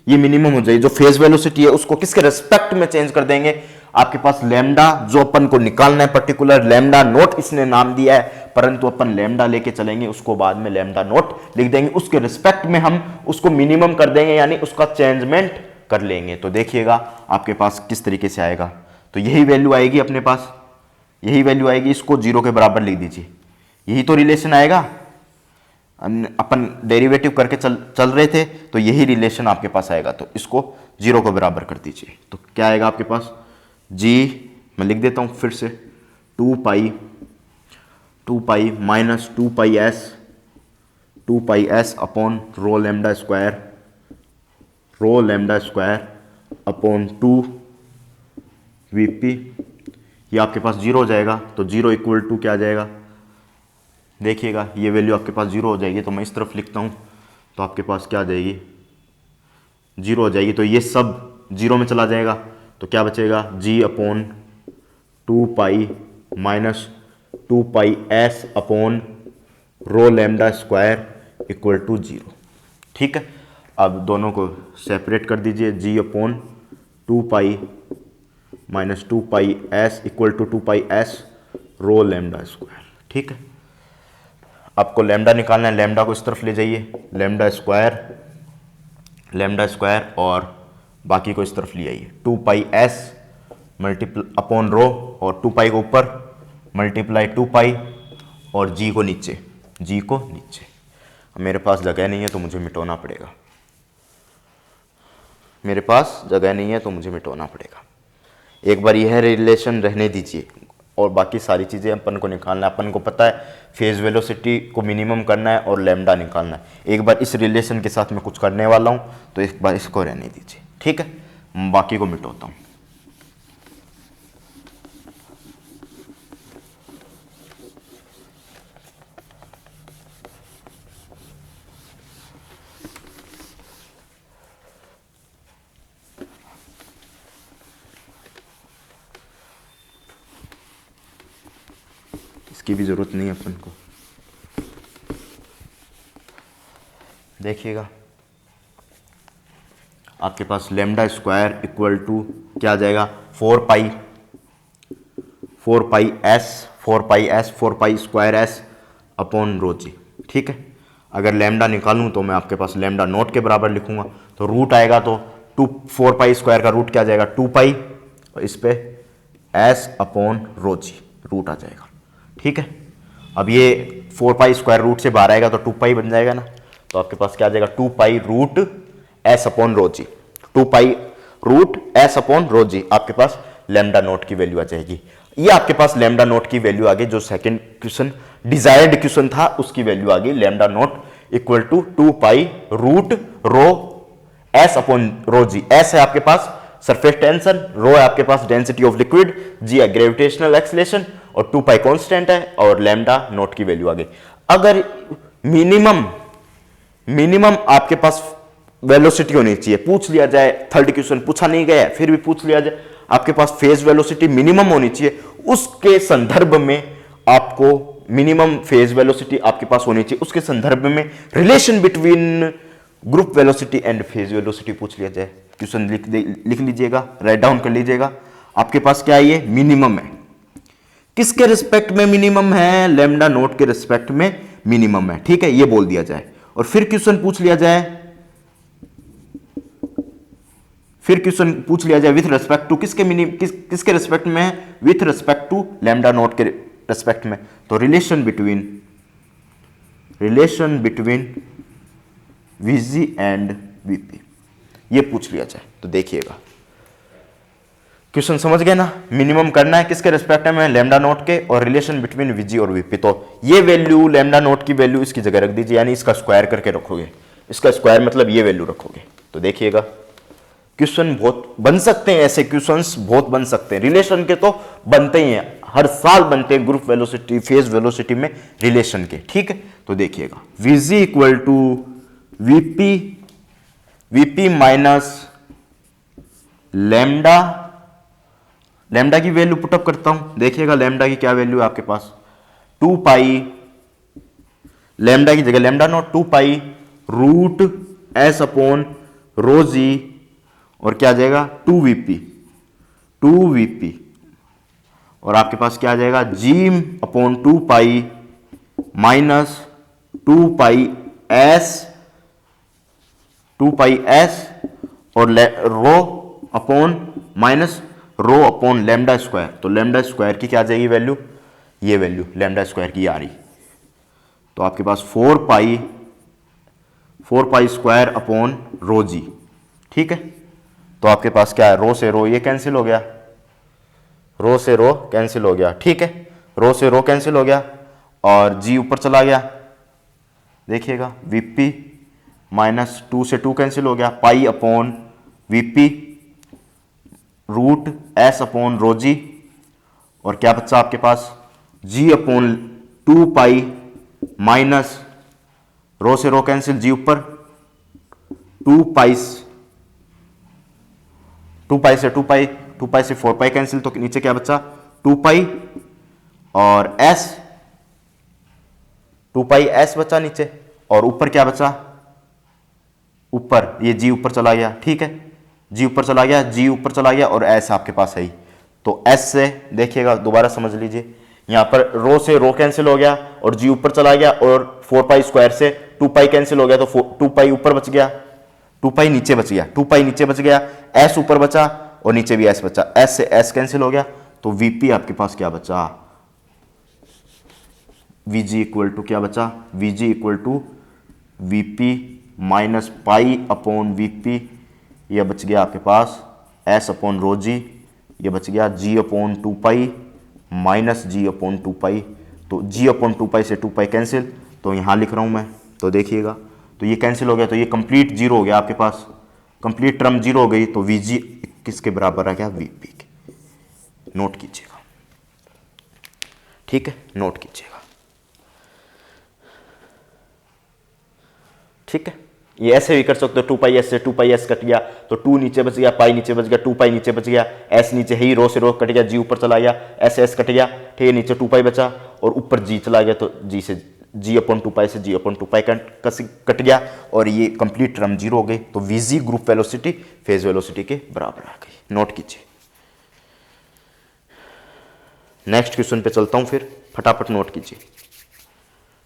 ये मिनिमम हो जाएगी। जो फेज वेलोसिटी है उसको किसके रिस्पेक्ट में चेंज कर देंगे, आपके पास लैम्डा जो अपन को निकालना है पर्टिकुलर लैम्डा नोट इसने नाम दिया है, परंतु अपन लैम्डा लेके चलेंगे, उसको बाद में लैम्डा नोट लिख देंगे, उसके रिस्पेक्ट में हम उसको मिनिमम कर देंगे, यानी उसका चेंजमेंट कर लेंगे। तो देखिएगा आपके पास किस तरीके से आएगा, तो यही वैल्यू आएगी अपने पास, यही वैल्यू आएगी, इसको 0 के बराबर लिख दीजिए, यही तो रिलेशन आएगा, अपन डेरिवेटिव करके चल रहे थे, तो यही रिलेशन आपके पास आएगा, तो इसको 0 के बराबर कर दीजिए, तो क्या आएगा आपके पास, जी मैं लिख देता हूं फिर से, 2 pi minus 2 pi S upon rho lambda square upon 2 VP, ये आपके पास जीरो हो जाएगा, तो जीरो इक्वल टू क्या आ जाएगा, देखिएगा ये वैल्यू आपके पास जीरो हो जाएगी, तो मैं इस तरफ लिखता हूँ, तो आपके पास क्या आ जाएगी, जीरो हो जाएगी, तो ये सब जीरो में चला जाएगा, तो क्या बचेगा, g upon 2 pi minus 2 pi S upon rho lambda square equal to zero. ठीक है, अब दोनों को सेपरेट कर दीजिए, g upon 2 pi minus 2 pi s equal to 2 pi s rho lambda square. ठीक है, आपको लैम्डा निकालना है, लैम्डा को इस तरफ ले जाइए, लैम्डा स्क्वायर और बाकी को इस तरफ ले आइए, 2 pi S multiple upon rho और 2 पाई को ऊपर मल्टीप्लाई 2 पाई और जी को नीचे, मेरे पास जगह नहीं है तो मुझे मिटाना पड़ेगा, एक बार यह रिलेशन रहने दीजिए और बाकी सारी चीज़ें अपन को निकालना है। अपन को पता है फेज वेलोसिटी को मिनिमम करना है और लैम्डा निकालना है। एक बार इस रिलेशन के साथ मैं कुछ करने वाला हूँ, तो एक बार इसको रहने दीजिए। ठीक है, बाकी को मिटाता हूँ। इसकी भी जरूरत नहीं है अपन को। देखिएगा आपके पास लैम्डा स्क्वायर इक्वल टू क्या आ जाएगा, 4 pi square s upon rho g. ठीक है, अगर लैम्डा निकालूं तो मैं आपके पास लैम्डा नोट के बराबर लिखूंगा, तो रूट आएगा तो 4 पाई स्क्वायर का रूट क्या आ जाएगा, 2 पाई और इस पे एस अपॉन रो जी रूट आ जाएगा। ठीक है, अब ये 4 पाई स्क्वायर रूट से बाहर आएगा तो 2 पाई बन जाएगा ना, तो आपके पास क्या आ जाएगा, 2 pi root s upon rho g, 2 pi root s upon rho g, आपके पास लैम्डा नोट की वैल्यू आ जाएगी। ये आपके पास लैम्डा नोट की वैल्यू आ गई, जो सेकंड क्वेश्चन डिजायर्ड क्वेश्चन था उसकी वैल्यू आ गई, lambda naught equal to 2 pi root rho S upon rho G. S है आपके पास सरफेस टेंशन, रो है आपके पास डेंसिटी ऑफ लिक्विड, जी है ग्रेविटेशनल एक्सीलरेशन और 2 पाई कांस्टेंट है और लैम्डा नोट की वैल्यू आ गई। अगर मिनिमम आपके पास वेलोसिटी होनी चाहिए, पूछ लिया जाए, थर्ड क्वेश्चन पूछा नहीं गया फिर भी पूछ लिया जाए, आपके पास फेज वेलोसिटी मिनिमम होनी चाहिए, उसके संदर्भ में आपको मिनिमम फेज वेलोसिटी आपके पास होनी चाहिए, उसके संदर्भ में relation between group velocity and phase velocity पूछ लिया जाए। क्वेश्चन लिख लीजिएगा, राइट डाउन कर लीजिएगा। आपके पास क्या है, ये मिनिमम है, किसके रिस्पेक्ट में मिनिमम है, लैम्डा नोट के रिस्पेक्ट में मिनिमम है। ठीक है, ये बोल दिया जाए और फिर क्वेश्चन पूछ लिया जाए, विथ रिस्पेक्ट टू किसके रिस्पेक्ट में है, with respect to lambda naught के रिस्पेक्ट में, तो relation between VG and VP ये पूछ लिया जाए। तो देखिएगा क्वेश्चन समझ गए ना, मिनिमम करना है किसके रिस्पेक्ट में, लैम्डा नोट के, और रिलेशन बिटवीन वीजी और वीपी। तो ये वैल्यू लैम्डा नोट की वैल्यू इसकी जगह रख दीजिए, यानी इसका स्क्वायर करके रखोगे, इसका स्क्वायर मतलब ये वैल्यू रखोगे। तो देखिएगा क्वेश्चन बहुत बन सकते हैं, ऐसे क्वेश्चंस बहुत बन सकते हैं, रिलेशन के तो बनते ही हैं, हर साल बनते हैं ग्रुप वेलोसिटी फेज वेलोसिटी में रिलेशन के। ठीक है, तो देखिएगा VG equal to VP minus lambda की वैल्यू पुटअप करता हूं। देखिएगा लैम्डा की क्या वैल्यू है आपके पास, 2 पाई, लैम्डा की जगह lambda nought 2 pi root s upon rho g और क्या आ जाएगा 2 वीपी और आपके पास क्या आ जाएगा जी upon 2 pi minus 2 pi S और rho upon minus rho upon lambda square. तो लैम्डा स्क्वायर की क्या आ जाएगी वैल्यू, ये वैल्यू लैम्डा स्क्वायर की आ रही, तो आपके पास 4 pi square upon rho g. ठीक है, तो आपके पास क्या है, रो से रो ये कैंसिल हो गया, रो से रो कैंसिल हो गया। ठीक है, रो से रो कैंसिल हो गया और जी ऊपर चला गया। देखिएगा वीपी माइनस 2 से 2 कैंसिल हो गया, pi upon VP root s upon rho g, और क्या बच्चा आपके पास जी अपॉन 2 पाई माइनस रो से रो कैंसिल, जी ऊपर 2 पाई से 2 पाई से 4 पाई कैंसिल, तो नीचे क्या बचा 2 पाई और एस, 2 पाई एस बचा नीचे, और ऊपर क्या बचा, ऊपर ये जी ऊपर चला गया, ठीक है, जी ऊपर चला गया, जी ऊपर चला गया और एस आपके पास है ही, तो एस से देखिएगा दोबारा समझ लीजिए, यहां पर रो से रो कैंसिल हो गया और जी ऊपर चला गया, और 4 पाई स्क्वायर से 2 पाई कैंसिल हो गया, तो 2 पाई ऊपर बच गया, 2 पाई नीचे बच गया, 2 पाई नीचे बच गया, एस ऊपर बचा और नीचे भी एस बचा, एस से एस कैंसिल हो गया, तो वीपी आपके पास क्या बचा, वीजी इक्वल टू क्या बचा, VG equal to VP minus pi upon VP, यह बच गया आपके पास एस अपॉन रो जी, यह बच गया जी अपॉन 2 पाई माइनस जी अपॉन 2 पाई, तो जी अपॉन 2 पाई से 2 पाई कैंसिल, तो यहाँ लिख रहा हूँ मैं, तो देखिएगा, तो ये कैंसिल हो गया, तो ये कंप्लीट जीरो हो गया आपके पास, कंप्लीट टर्म जीरो हो गई, तो वीजी किसके बराबर आ गया, वीपी के, नोट कीजिएगा, ठीक है, नोट कीजिएगा, ठीक है, ये ऐसे भी कर सकते हो, 2 पाई एस से 2 पाई एस कट गया, तो 2 नीचे बच गया, पाई नीचे बच गया, 2 पाई नीचे बच गया, एस नीचे है ही, रो से रो कट गया, जी ऊपर चला गया, एस एस कट गया, ठीक है, नीचे 2 पाई बचा और ऊपर जी चला गया, तो जी से जी अपॉन 2 पाई से जी अपॉन 2 पाई कट गया, और ये कंप्लीट टर्म जीरो हो गई, तो VG group velocity phase velocity के बराबर आ गई, नोट कीजिए। नेक्स्ट क्वेश्चन पे चलता हूं, फिर फटाफट नोट कीजिए,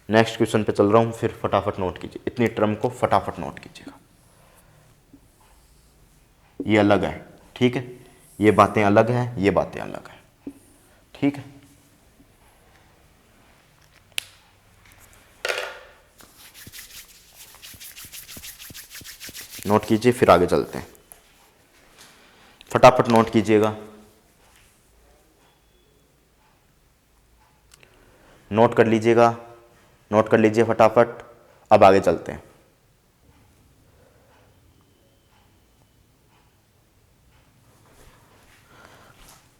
नेक्स्ट क्वेश्चन पे चल रहा हूं, फिर फटाफट नोट कीजिए, इतनी टर्म को फटाफट नोट कीजिएगा, ये अलग है, ठीक है, ये बातें अलग हैं, ये बातें अलग हैं, ठीक है, नोट कीजिए, फिर आगे चलते हैं, फटाफट नोट कीजिएगा, नोट कर लीजिएगा, नोट कर लीजिए फटाफट, अब आगे चलते हैं।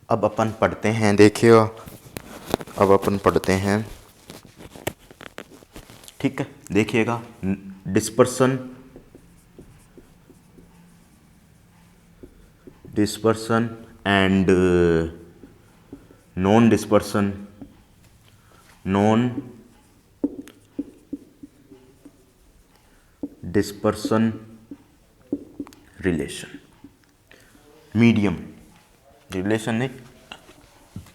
अब अपन पढ़ते हैं, देखिए अब अपन पढ़ते हैं, ठीक है, देखिएगा, dispersion, dispersion and non dispersion, non dispersion relation, medium, relation नहीं,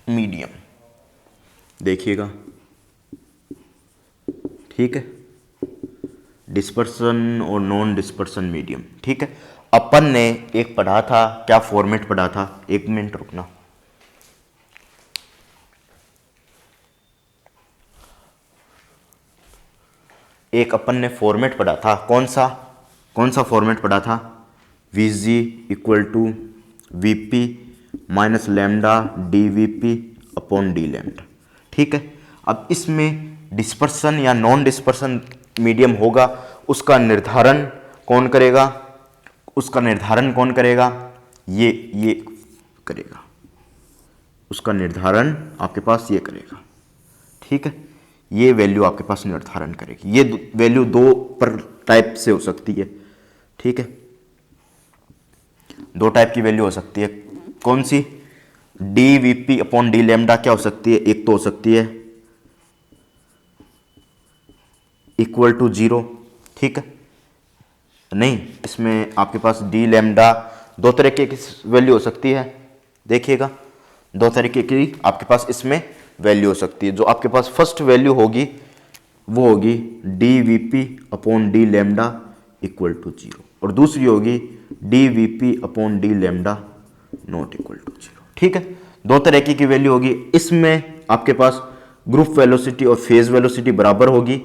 मीडियम, देखिएगा, ठीक है, डिस्पर्सन और नॉन डिस्पर्सन मीडियम, ठीक है, अपन ने एक पढ़ा था, क्या फॉर्मेट पढ़ा था, एक मिनट रुकना, एक अपन ने फॉर्मेट पढ़ा था, कौन सा फॉर्मेट पढ़ा था, VG equal to VP minus lambda D VP upon D lambda, ठीक है, अब इसमें डिस्पर्सन या नॉन डिस्पर्सन मीडियम होगा, उसका निर्धारण कौन करेगा, उसका निर्धारण कौन करेगा, ये करेगा, उसका निर्धारण आपके पास ये करेगा, ठीक है, ये वैल्यू आपके पास निर्धारण करेगी, ये वैल्यू दो पर टाइप से हो सकती है, ठीक है, दो टाइप की वैल्यू हो सकती है, कौन सी, D VP upon D lambda क्या हो सकती है, एक तो हो सकती है इक्वल टू 0, ठीक है, नहीं, इसमें आपके पास डी लैम्डा दो तरीके की वैल्यू हो सकती है, देखिएगा, दो तरीके की आपके पास इसमें वैल्यू हो सकती है, जो आपके पास फर्स्ट वैल्यू होगी वो होगी D VP upon D lambda equal to 0, और दूसरी होगी D VP upon D lambda not equal to 0, ठीक है, दो तरीके की वैल्यू होगी, इसमें आपके पास ग्रुप वेलोसिटी और फेज वेलोसिटी बराबर होगी,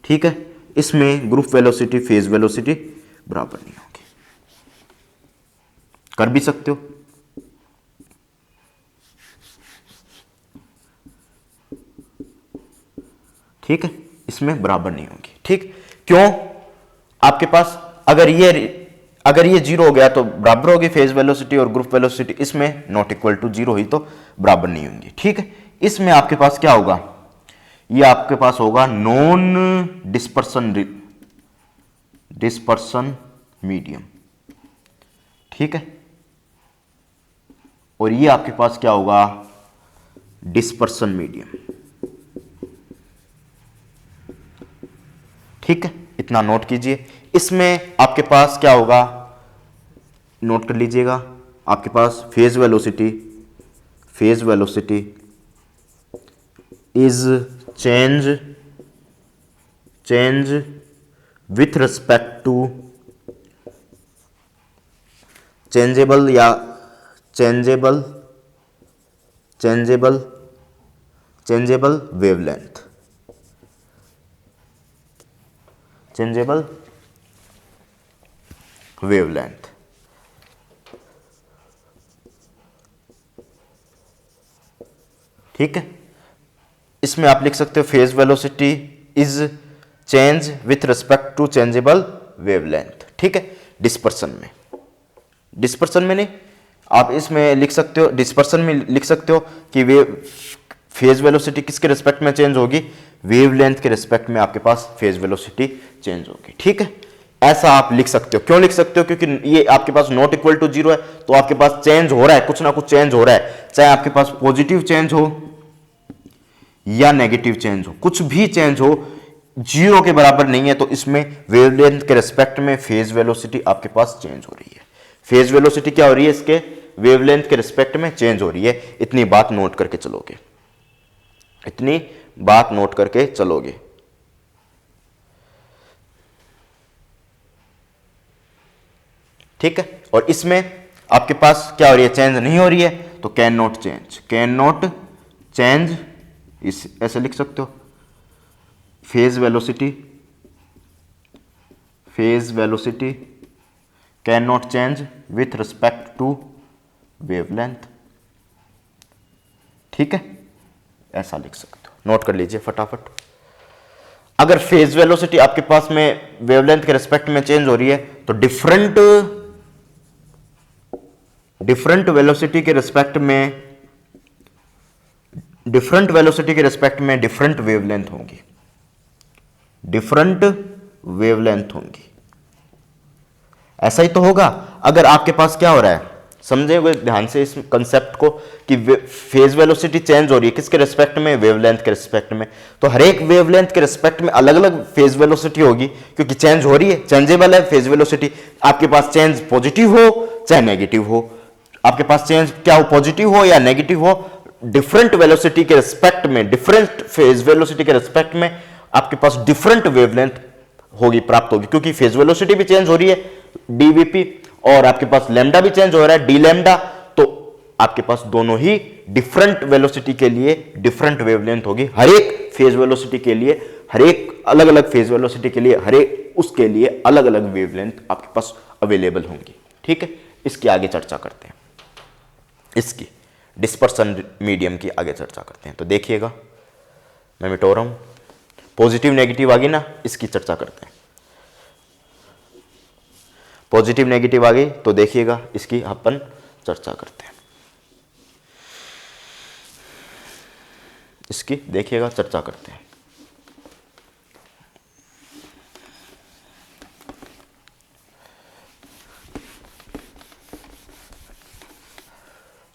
ठीक है, इसमें ग्रुप वेलोसिटी फेज वेलोसिटी बराबर नहीं होगी, कर भी सकते हो, ठीक है, इसमें बराबर नहीं होगी, ठीक, क्यों, आपके पास अगर ये अगर ये जीरो हो गया तो बराबर होगी फेज वेलोसिटी और ग्रुप वेलोसिटी, इसमें नॉट इक्वल टू जीरो हुई तो बराबर नहीं होंगी। ठीक है, इसमें आपके पास क्या होगा, ये आपके पास होगा नॉन डिस्पर्सन मीडियम। ठीक है, और ये आपके पास क्या होगा, डिस्पर्सन मीडियम। ठीक है, इतना नोट कीजिए। इसमें आपके पास क्या होगा, नोट कर लीजिएगा, आपके पास phase velocity is change with respect to changeable wavelength, ठीक है, इसमें आप लिख सकते हो phase velocity is change with respect to changeable wavelength. ठीक है, डिस्पर्सन में नहीं, आप इसमें लिख सकते हो, डिस्पर्सन में लिख सकते हो कि वे फेज वेलोसिटी किसके रिस्पेक्ट में चेंज होगी, वेवलेंथ के रिस्पेक्ट में आपके पास फेज वेलोसिटी चेंज होगी। ठीक है, ऐसा आप लिख सकते हो। क्यों लिख सकते हो, क्योंकि ये आपके पास नॉट इक्वल टू जीरो है, तो आपके पास चेंज हो रहा है, कुछ ना कुछ चेंज हो रहा है, चाहे आपके पास पॉजिटिव चेंज हो या नेगेटिव चेंज हो, कुछ भी चेंज हो, जीरो के बराबर नहीं है, तो इसमें वेवलेंथ के रिस्पेक्ट में फेज वेलोसिटी आपके पास चेंज हो रही है। फेज वेलोसिटी क्या हो रही है, इसके वेवलेंथ के रिस्पेक्ट में चेंज हो रही है। इतनी बात नोट करके चलोगे, ठीक है, और इसमें आपके पास क्या हो रही है, चेंज नहीं हो रही है, तो कैन नॉट चेंज, इस ऐसे लिख सकते हो, phase velocity can not change with respect to wavelength. ठीक है, ऐसा लिख सकते हो, नोट कर लीजिए फटाफट। अगर फेज वेलोसिटी आपके पास में वेवलेंथ के रिस्पेक्ट में चेंज हो रही है, तो डिफरेंट वेलोसिटी के रिस्पेक्ट में डिफरेंट वेवलेंथ होंगी, ऐसा ही तो होगा। अगर आपके पास क्या हो रहा है, समझेंगे ध्यान से इस कंसेप्ट को, कि फेज वेलोसिटी चेंज हो रही है किसके रिस्पेक्ट में, वेवलेंथ के रिस्पेक्ट में, तो हर एक वेवलेंथ के रिस्पेक्ट में अलग अलग फेज वेलोसिटी होगी, क्योंकि चेंज हो रही है, चेंजेबल है फेज वेलोसिटी। आपके पास चेंज पॉजिटिव हो चाहे नेगेटिव हो, आपके पास चेंज क्या हो, पॉजिटिव हो या नेगेटिव हो, डिफरेंट वेलोसिटी के रिस्पेक्ट में, डिफरेंट फेज वेलोसिटी के रिस्पेक्ट में आपके पास डिफरेंट वेवलेंथ प्राप्त होगी, क्योंकि फेज वेलोसिटी भी चेंज हो रही है डीवीपी, और आपके पास लैम्डा भी चेंज हो रहा है डी लैम्डा, तो आपके पास दोनों ही डिफरेंट वेलोसिटी के लिए डिफरेंट वेवलेंथ होगी। हर एक फेज वेलोसिटी के लिए, हर एक अलग अलग फेज वेलोसिटी के लिए, हर एक उसके लिए अलग अलग वेवलेंथ आपके पास अवेलेबल होंगी। ठीक है, इसकी आगे चर्चा करते हैं, इसकी डिस्पर्सन मीडियम की आगे चर्चा करते हैं। तो देखिएगा, मैं मिटो रहा हूं, पॉजिटिव नेगेटिव आ गई ना, इसकी चर्चा करते हैं। पॉजिटिव नेगेटिव आ गई तो देखिएगा, इसकी अपन चर्चा करते हैं, इसकी देखिएगा, चर्चा करते हैं।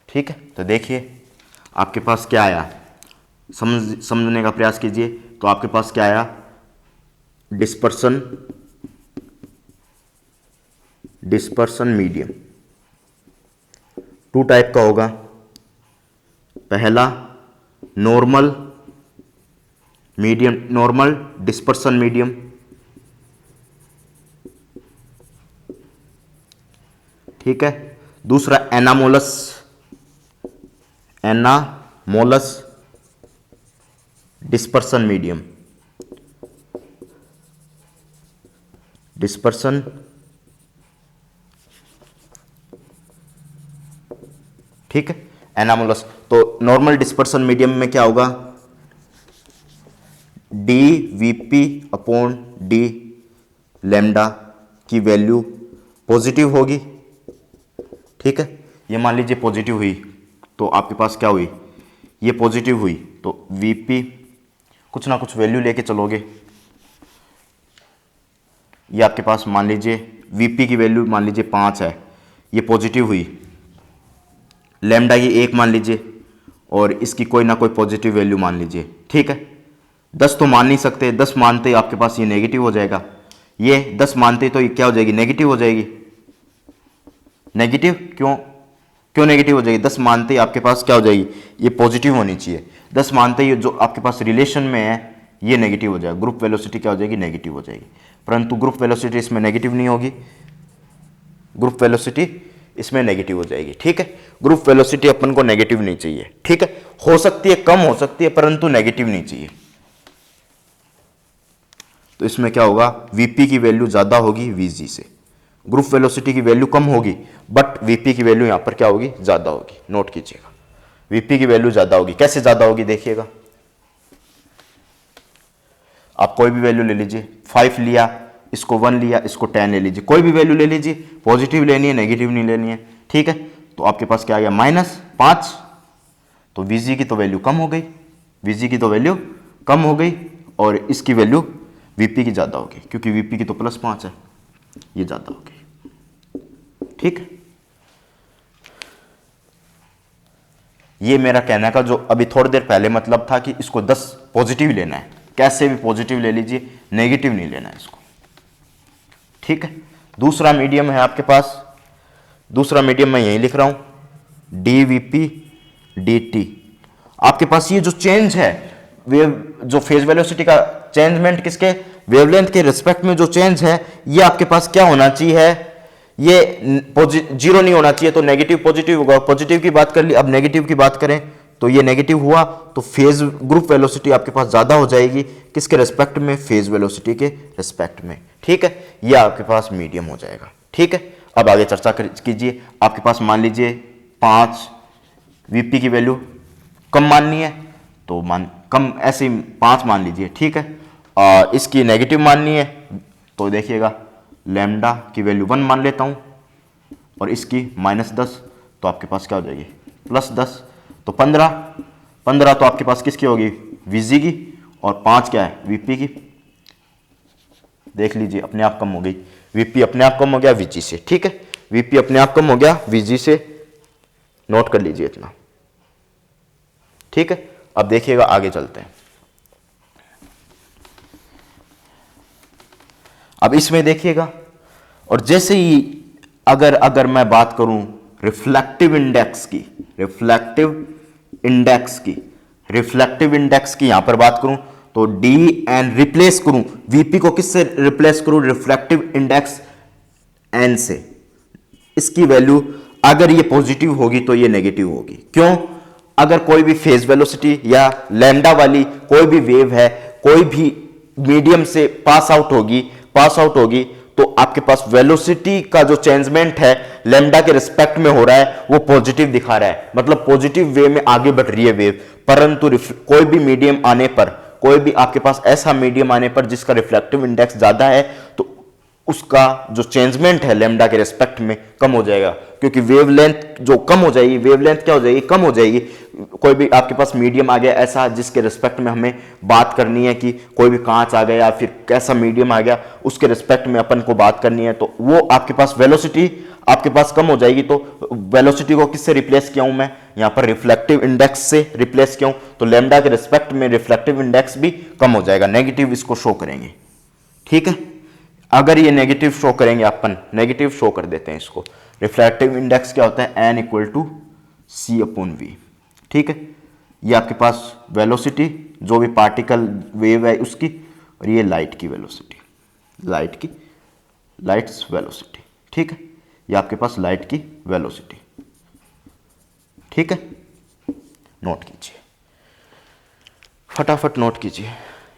ठीक है, तो देखिए आपके पास क्या आया, समझने का प्रयास कीजिए। तो आपके पास क्या आया, डिस्पर्सन मीडियम टू टाइप का होगा। पहला नॉर्मल डिस्पर्सन मीडियम, ठीक है। दूसरा एनामोलस डिस्पर्सन मीडियम, ठीक है, एनामोलस। तो नॉर्मल डिस्पर्सन मीडियम में क्या होगा, D VP upon D lambda की वैल्यू पॉजिटिव होगी, ठीक है, ये मान लीजिए पॉजिटिव हुई तो आपके पास क्या हुई, ये पॉजिटिव हुई तो वीपी कुछ ना कुछ वैल्यू लेके चलोगे। ये आपके पास मान लीजिए वीपी की वैल्यू मान लीजिए 5 है, ये पॉजिटिव हुई, लैम्डा ये 1 मान लीजिए और इसकी कोई ना कोई पॉजिटिव वैल्यू मान लीजिए, ठीक है। 10 तो मान नहीं सकते, 10 मानते ही आपके पास ये नेगेटिव हो जाएगा, ये 10 मानते ही तो ये क्या हो जाएगी, नेगेटिव हो जाएगी। नेगेटिव क्यों नेगेटिव हो जाएगी, 10 मानते ही आपके पास क्या हो जाएगी, ये पॉजिटिव होनी चाहिए। 10 मानते ही जो आपके पास रिलेशन में है ये नेगेटिव हो जाएगा, ग्रुप वेलोसिटी क्या हो जाएगी, नेगेटिव हो जाएगी। परंतु ग्रुप वेलोसिटी इसमें नेगेटिव नहीं होगी, ग्रुप वेलोसिटी इसमें नेगेटिव हो जाएगी, ठीक है। ग्रुप वेलोसिटी अपन को नेगेटिव नहीं चाहिए, ठीक है, हो सकती है कम हो सकती है परंतु नेगेटिव नहीं चाहिए। तो इसमें क्या होगा, वीपी की वैल्यू ज्यादा होगी वीजी से, ग्रुप वेलोसिटी की वैल्यू कम होगी बट वीपी की वैल्यू यहां पर क्या होगी, ज्यादा होगी। नोट कीजिएगा, वीपी की वैल्यू ज्यादा होगी। कैसे ज्यादा होगी देखिएगा, आप कोई भी वैल्यू ले लीजिए, 5 लिया, इसको 1 लिया, इसको 10 ले लीजिए, कोई भी वैल्यू ले लीजिए, पॉजिटिव लेनी है नेगेटिव नहीं लेनी है, ठीक है। तो आपके पास क्या आ गया, -5, तो वीजी की तो वैल्यू कम हो गई, वीजी की तो वैल्यू कम हो गई और इसकी वैल्यू वीपी की ज्यादा होगी क्योंकि वीपी की तो +5 है, ये ज्यादा होगी, ठीक है। ये मेरा कहने का जो अभी थोड़ी देर पहले मतलब था कि इसको 10 पॉजिटिव लेना है, कैसे भी पॉजिटिव ले लीजिए, नेगेटिव नहीं लेना है इसको, ठीक है। दूसरा मीडियम है आपके पास, दूसरा मीडियम मैं यही लिख रहा हूं dvp dt। आपके पास ये जो चेंज है वेव, जो फेज वेलोसिटी का चेंजमेंट किसके, वेवलेंथ के रिस्पेक्ट में जो चेंज है ये आपके पास क्या होना चाहिए, ये जीरो नहीं होना चाहिए, तो नेगेटिव पॉजिटिव होगा। पॉजिटिव की बात कर ली, अब नेगेटिव की बात करें तो ये नेगेटिव हुआ तो फेज ग्रुप वेलोसिटी आपके पास ज्यादा हो जाएगी, किसके रिस्पेक्ट में, फेज वेलोसिटी के रिस्पेक्ट में, ठीक है। ये आपके पास मीडियम हो जाएगा, ठीक है। अब आगे चर्चा कीजिए। आपके पास मान लीजिए 5 वीपी की वैल्यू कम माननी है तो कम ऐसे 5 मान लीजिए, ठीक है। इसकी नेगेटिव माननी है तो देखिएगा लैम्डा की वैल्यू 1 मान लेता हूं और इसकी -10, तो आपके पास क्या हो जाएगी, +10, तो 15 तो आपके पास किसकी होगी, वीजी की, और 5 क्या है, वीपी की। देख लीजिए अपने आप कम हो गई, वीपी अपने आप कम हो गया वीजी से, ठीक है, वीपी अपने आप कम हो गया वीजी से, नोट कर लीजिए इतना, ठीक है। अब देखिएगा आगे चलते हैं। अब इसमें देखिएगा, और जैसे ही अगर मैं बात करूं रिफ्लेक्टिव इंडेक्स की, रिफ्लेक्टिव इंडेक्स की यहां पर बात करूं तो डी एन रिप्लेस करूं, वीपी को किससे रिप्लेस करूं, रिफ्लेक्टिव इंडेक्स एन से। इसकी वैल्यू अगर ये पॉजिटिव होगी तो ये नेगेटिव होगी, क्यों, अगर कोई भी फेज वेलोसिटी या लैम्डा वाली कोई भी वेव है, कोई भी मीडियम से पास आउट होगी तो आपके पास वेलोसिटी का जो चेंजमेंट है लैम्डा के रिस्पेक्ट में हो रहा है वो पॉजिटिव दिखा रहा है, मतलब पॉजिटिव वे में आगे बढ़ रही है वेव। परंतु कोई भी मीडियम आने पर, कोई भी आपके पास ऐसा मीडियम आने पर जिसका रिफ्लेक्टिव इंडेक्स ज्यादा है तो उसका जो चेंजमेंट है लैम्डा के रिस्पेक्ट में कम हो जाएगा, क्योंकि वेवलेंथ जो कम हो जाएगी, वेवलेंथ क्या हो जाएगी, कम हो जाएगी। कोई भी आपके पास मीडियम आ गया ऐसा जिसके रिस्पेक्ट में हमें बात करनी है कि कोई भी कांच आ गया या फिर कैसा मीडियम आ गया उसके रिस्पेक्ट में अपन को बात करनी है, तो वो आपके पास वेलोसिटी आपके पास कम हो जाएगी। तो वेलोसिटी को किससे रिप्लेस किया हूं मैं, यहां पर रिफ्लेक्टिव इंडेक्स से रिप्लेस किया हूं, तो लैम्डा के रिस्पेक्ट में रिफ्लेक्टिव इंडेक्स भी कम हो जाएगा, नेगेटिव इसको शो करेंगे, ठीक है। अगर ये नेगेटिव शो करेंगे, अपन नेगेटिव शो कर देते हैं इसको। रिफ्लेक्टिव इंडेक्स क्या होता है, n = c/v, ठीक है। ये आपके पास वेलोसिटी जो भी पार्टिकल वेव है उसकी, और ये लाइट की वेलोसिटी, लाइट्स वेलोसिटी, ठीक है। ये आपके पास लाइट की वेलोसिटी, ठीक है। नोट कीजिए, फटाफट नोट कीजिए।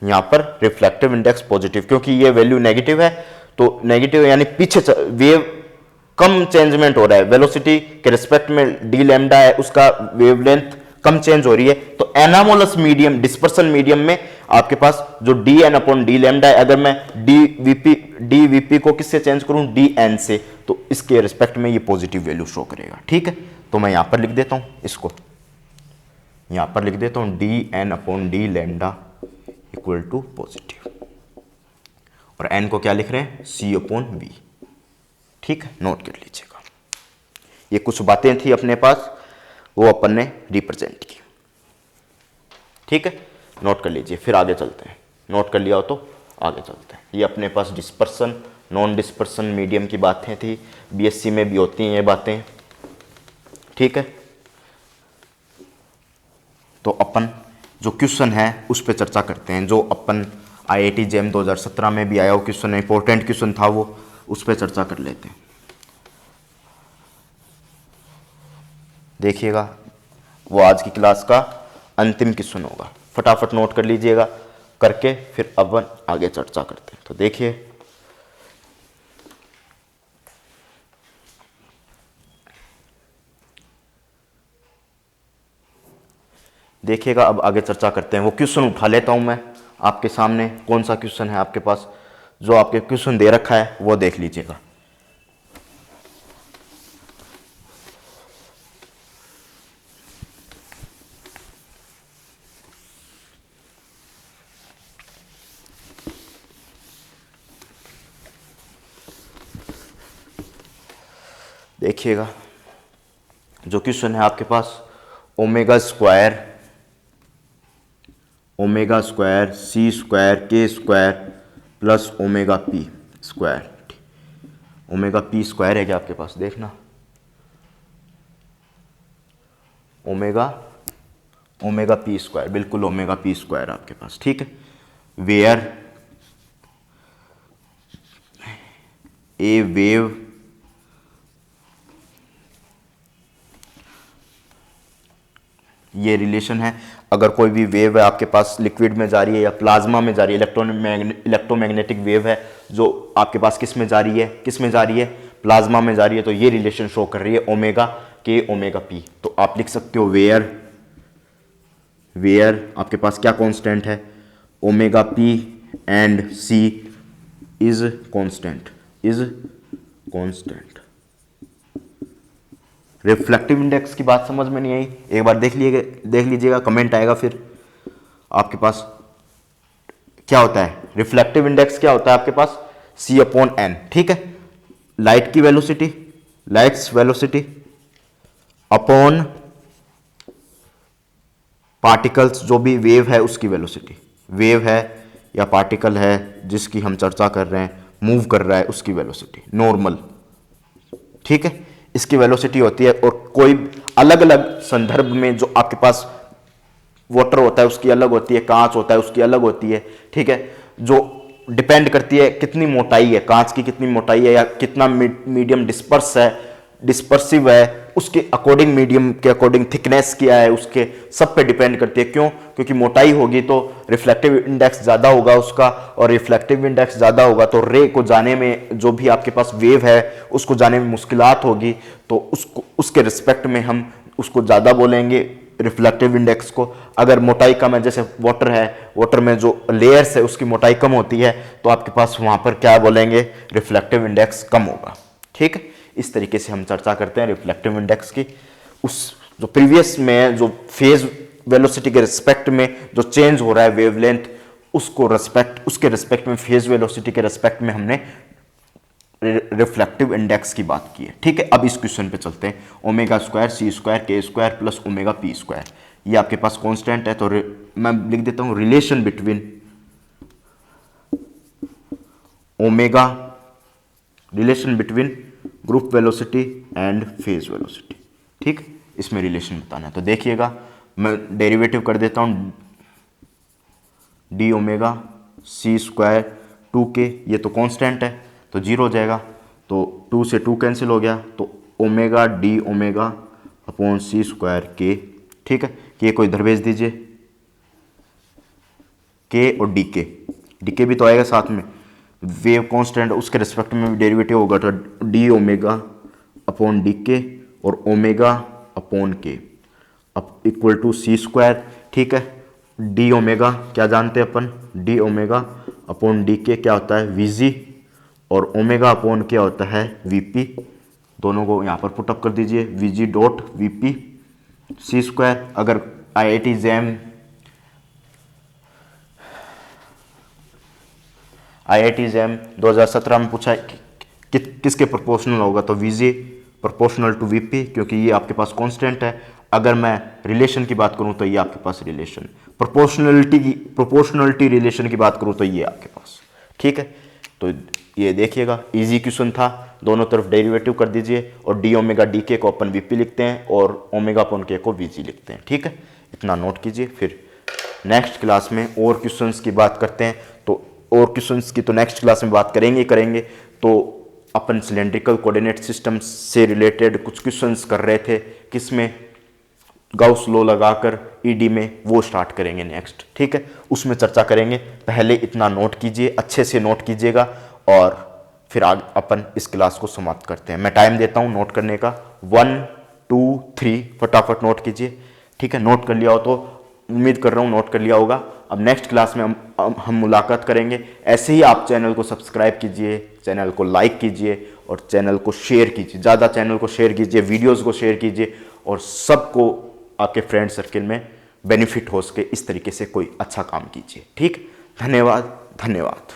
यहां पर रिफ्लेक्टिव इंडेक्स पॉजिटिव, क्योंकि ये वैल्यू नेगेटिव है तो नेगेटिव यानी पीछे वेव कम चेंजमेंट हो रहा है, वेलोसिटी के रिस्पेक्ट में डी लैम्डा है उसका वेवलेंथ कम चेंज हो रही है, तो एनामोलस मीडियम, डिस्पर्सन मीडियम में आपके पास जो D N upon D lambda है, अगर मैं डी वीपी डी वीपी को किससे चेंज करूं, डी एन से, तो इसके रिस्पेक्ट में ये पॉजिटिव वैल्यू शो करेगा। ठीक है, तो मैं यहां पर लिख देता हूं, इसको यहां पर लिख देता हूं D N upon D lambda equal to positive, और एन को क्या लिख रहे हैं, सी अपॉन वी। ठीक है, नोट कर लीजिएगा। ये कुछ बातें थी अपने पास, वो अपन ने रिप्रेजेंट की। ठीक है, नोट कर लीजिए, फिर आगे चलते हैं। नोट कर लिया हो तो आगे चलते हैं। ये अपने पास डिस्पर्सन, नॉन डिस्पर्सन मीडियम की बातें थी, बीएससी में भी होती हैं ये बातें। ठीक है, तो अपन जो क्वेश्चन है उस पर चर्चा करते हैं, जो अपन आईआईटी जेम 2017 में भी आया वो क्वेश्चन, इंपॉर्टेंट क्वेश्चन था वो, उस पर चर्चा कर लेते हैं। देखिएगा, वो आज की क्लास का अंतिम क्वेश्चन होगा, फटाफट नोट कर लीजिएगा, करके फिर अपन आगे चर्चा करते हैं। तो देखिएगा, अब आगे चर्चा करते हैं। वो क्वेश्चन उठा लेता हूं मैं आपके सामने। कौन सा क्वेश्चन है आपके पास, जो आपके क्वेश्चन दे रखा है वो देख लीजिएगा। देखिएगा, जो क्वेश्चन है आपके पास, ओमेगा स्क्वायर सी square k square plus omega p square. Omega p square है क्या आपके पास, देखना, ओमेगा पी स्क्वायर, बिल्कुल ओमेगा पी स्क्वायर आपके पास। ठीक है, वेयर ए वेव ये रिलेशन है, अगर कोई भी वेव है आपके पास लिक्विड में जा रही है या प्लाज्मा में जा रही है, इलेक्ट्रोमैग्नेटिक वेव है जो आपके पास किस में जा रही है, प्लाज्मा में जा रही है, तो ये रिलेशन शो कर रही है ओमेगा के ओमेगा पी। तो आप लिख सकते हो वेयर आपके पास क्या कांस्टेंट है, omega P and C is constant. Reflective index की बात समझ में नहीं आई, एक बार देख लीजिएगा, कमेंट आएगा फिर। आपके पास क्या होता है, रिफ्लेक्टिव इंडेक्स क्या होता है आपके पास, C अपॉन एन। ठीक है, लाइट की velocity, lights velocity upon particles, जो भी वेव है उसकी वेलोसिटी, वेव है या पार्टिकल है जिसकी हम चर्चा कर रहे हैं, मूव कर रहा है, उसकी वेलोसिटी नॉर्मल। ठीक है, इसकी वेलोसिटी होती है, और कोई अलग अलग संदर्भ में जो आपके पास वाटर होता है उसकी अलग होती है, कांच होता है उसकी अलग होती है। ठीक है, जो डिपेंड करती है कितनी मोटाई है कांच की, कितनी मोटाई है, या कितना मीडियम डिस्पर्सिव है, उसके अकॉर्डिंग, मीडियम के अकॉर्डिंग थिकनेस क्या है, उसके सब पे डिपेंड करती है। क्यों, क्योंकि मोटाई होगी तो रिफ्लेक्टिव इंडेक्स ज़्यादा होगा उसका, और रिफ्लेक्टिव इंडेक्स ज़्यादा होगा तो रे को जाने में, जो भी आपके पास वेव है उसको जाने में मुश्किलात होगी, तो उसके रिस्पेक्ट में हम उसको ज़्यादा बोलेंगे रिफ्लेक्टिव इंडेक्स को। अगर मोटाई कम है, जैसे वाटर है, वाटर में जो लेयर्स है उसकी मोटाई कम होती है, तो आपके पास वहाँ पर क्या बोलेंगे, रिफ्लेक्टिव इंडेक्स कम होगा। ठीक है, इस तरीके से हम चर्चा करते हैं रिफ्लेक्टिव इंडेक्स की। उस जो प्रीवियस में जो फेज वेलोसिटी के रिस्पेक्ट में जो चेंज हो रहा है वेवलेंथ, उसके रिस्पेक्ट में, फेज वेलोसिटी के रिस्पेक्ट में हमने रिफ्लेक्टिव इंडेक्स की बात की है। ठीक है, अब इस क्वेश्चन पे चलते हैं। ओमेगा स्क्वायर सी square k square plus omega p square, ये आपके पास कांस्टेंट है, तो मैं लिख देता हूं relation between group velocity and phase velocity. ठीक, इसमें रिलेशन बताना है। तो देखिएगा, मैं डेरिवेटिव कर देता हूं, D omega C square 2k, ये तो कांस्टेंट है तो 0 हो जाएगा, तो 2 से 2 कैंसिल हो गया, तो ओमेगा डी ओमेगा अपॉन सी स्क्वायर के। ठीक है, के को इधर भेज दीजिए, के और डी के भी तो आएगा साथ में, वेव कांस्टेंट उसके रिस्पेक्ट में भी डेरिवेटिव होगा, तो डी ओमेगा अपॉन डी के और ओमेगा अपॉन के अब इक्वल टू सी स्क्वायर। ठीक है, डी ओमेगा क्या जानते हैं अपन, डी ओमेगा अपॉन डी के क्या होता है, वीजी, और ओमेगा अपॉन क्या होता है वीपी, दोनों को यहाँ पर पुटअप कर दीजिए, वीजी डॉट वीपी सी स्क्वायर। अगर आईआईटी जैम 2017 में पूछा है किसके प्रोपोर्शनल होगा, तो वीजी प्रोपोर्शनल टू वीपी, क्योंकि ये आपके पास कांस्टेंट है। अगर मैं रिलेशन की बात करूं तो ये आपके पास रिलेशन, प्रोपोर्शनलिटी रिलेशन की बात करूं तो ये आपके पास, ठीक है। तो ये देखिएगा इजी क्वेश्चन था, दोनों तरफ डेरिवेटिव कर दीजिए और डी ओमेगा डी के को अपन वीपी लिखते हैं और ओमेगा अपन के को वीजी लिखते हैं, ठीक है। इतना नोट कीजिए, फिर नेक्स्ट क्लास में और क्वेश्चंस की बात करते हैं। तो और क्वेश्चंस की तो नेक्स्ट क्लास में बात करेंगे। तो अपन सिलेंड्रिकल कोऑर्डिनेट सिस्टम से रिलेटेड कुछ क्वेश्चंस कर रहे थे, किसमें गाउस लॉ लगाकर ईडी में, वो स्टार्ट करेंगे नेक्स्ट, ठीक है। उसमें चर्चा करेंगे। पहले इतना नोट कीजिए, अच्छे से नोट कीजिएगा और फिर आगे अपन इस क्लास को समाप्त करते हैं। मैं टाइम देता हूं नोट करने का, 1 2 3, फटाफट नोट कीजिए, ठीक है। नोट कर लिया हो तो उम्मीद कर रहा हूं नोट कर लिया होगा। अब नेक्स्ट क्लास में हम मुलाकात करेंगे। ऐसे ही आप चैनल को सब्सक्राइब कीजिए, चैनल को लाइक कीजिए और चैनल को शेयर कीजिए, ज़्यादा चैनल को शेयर कीजिए, वीडियोस को शेयर कीजिए और सबको आपके फ्रेंड सर्किल में बेनिफिट हो सके इस तरीके से कोई अच्छा काम कीजिए, ठीक। धन्यवाद।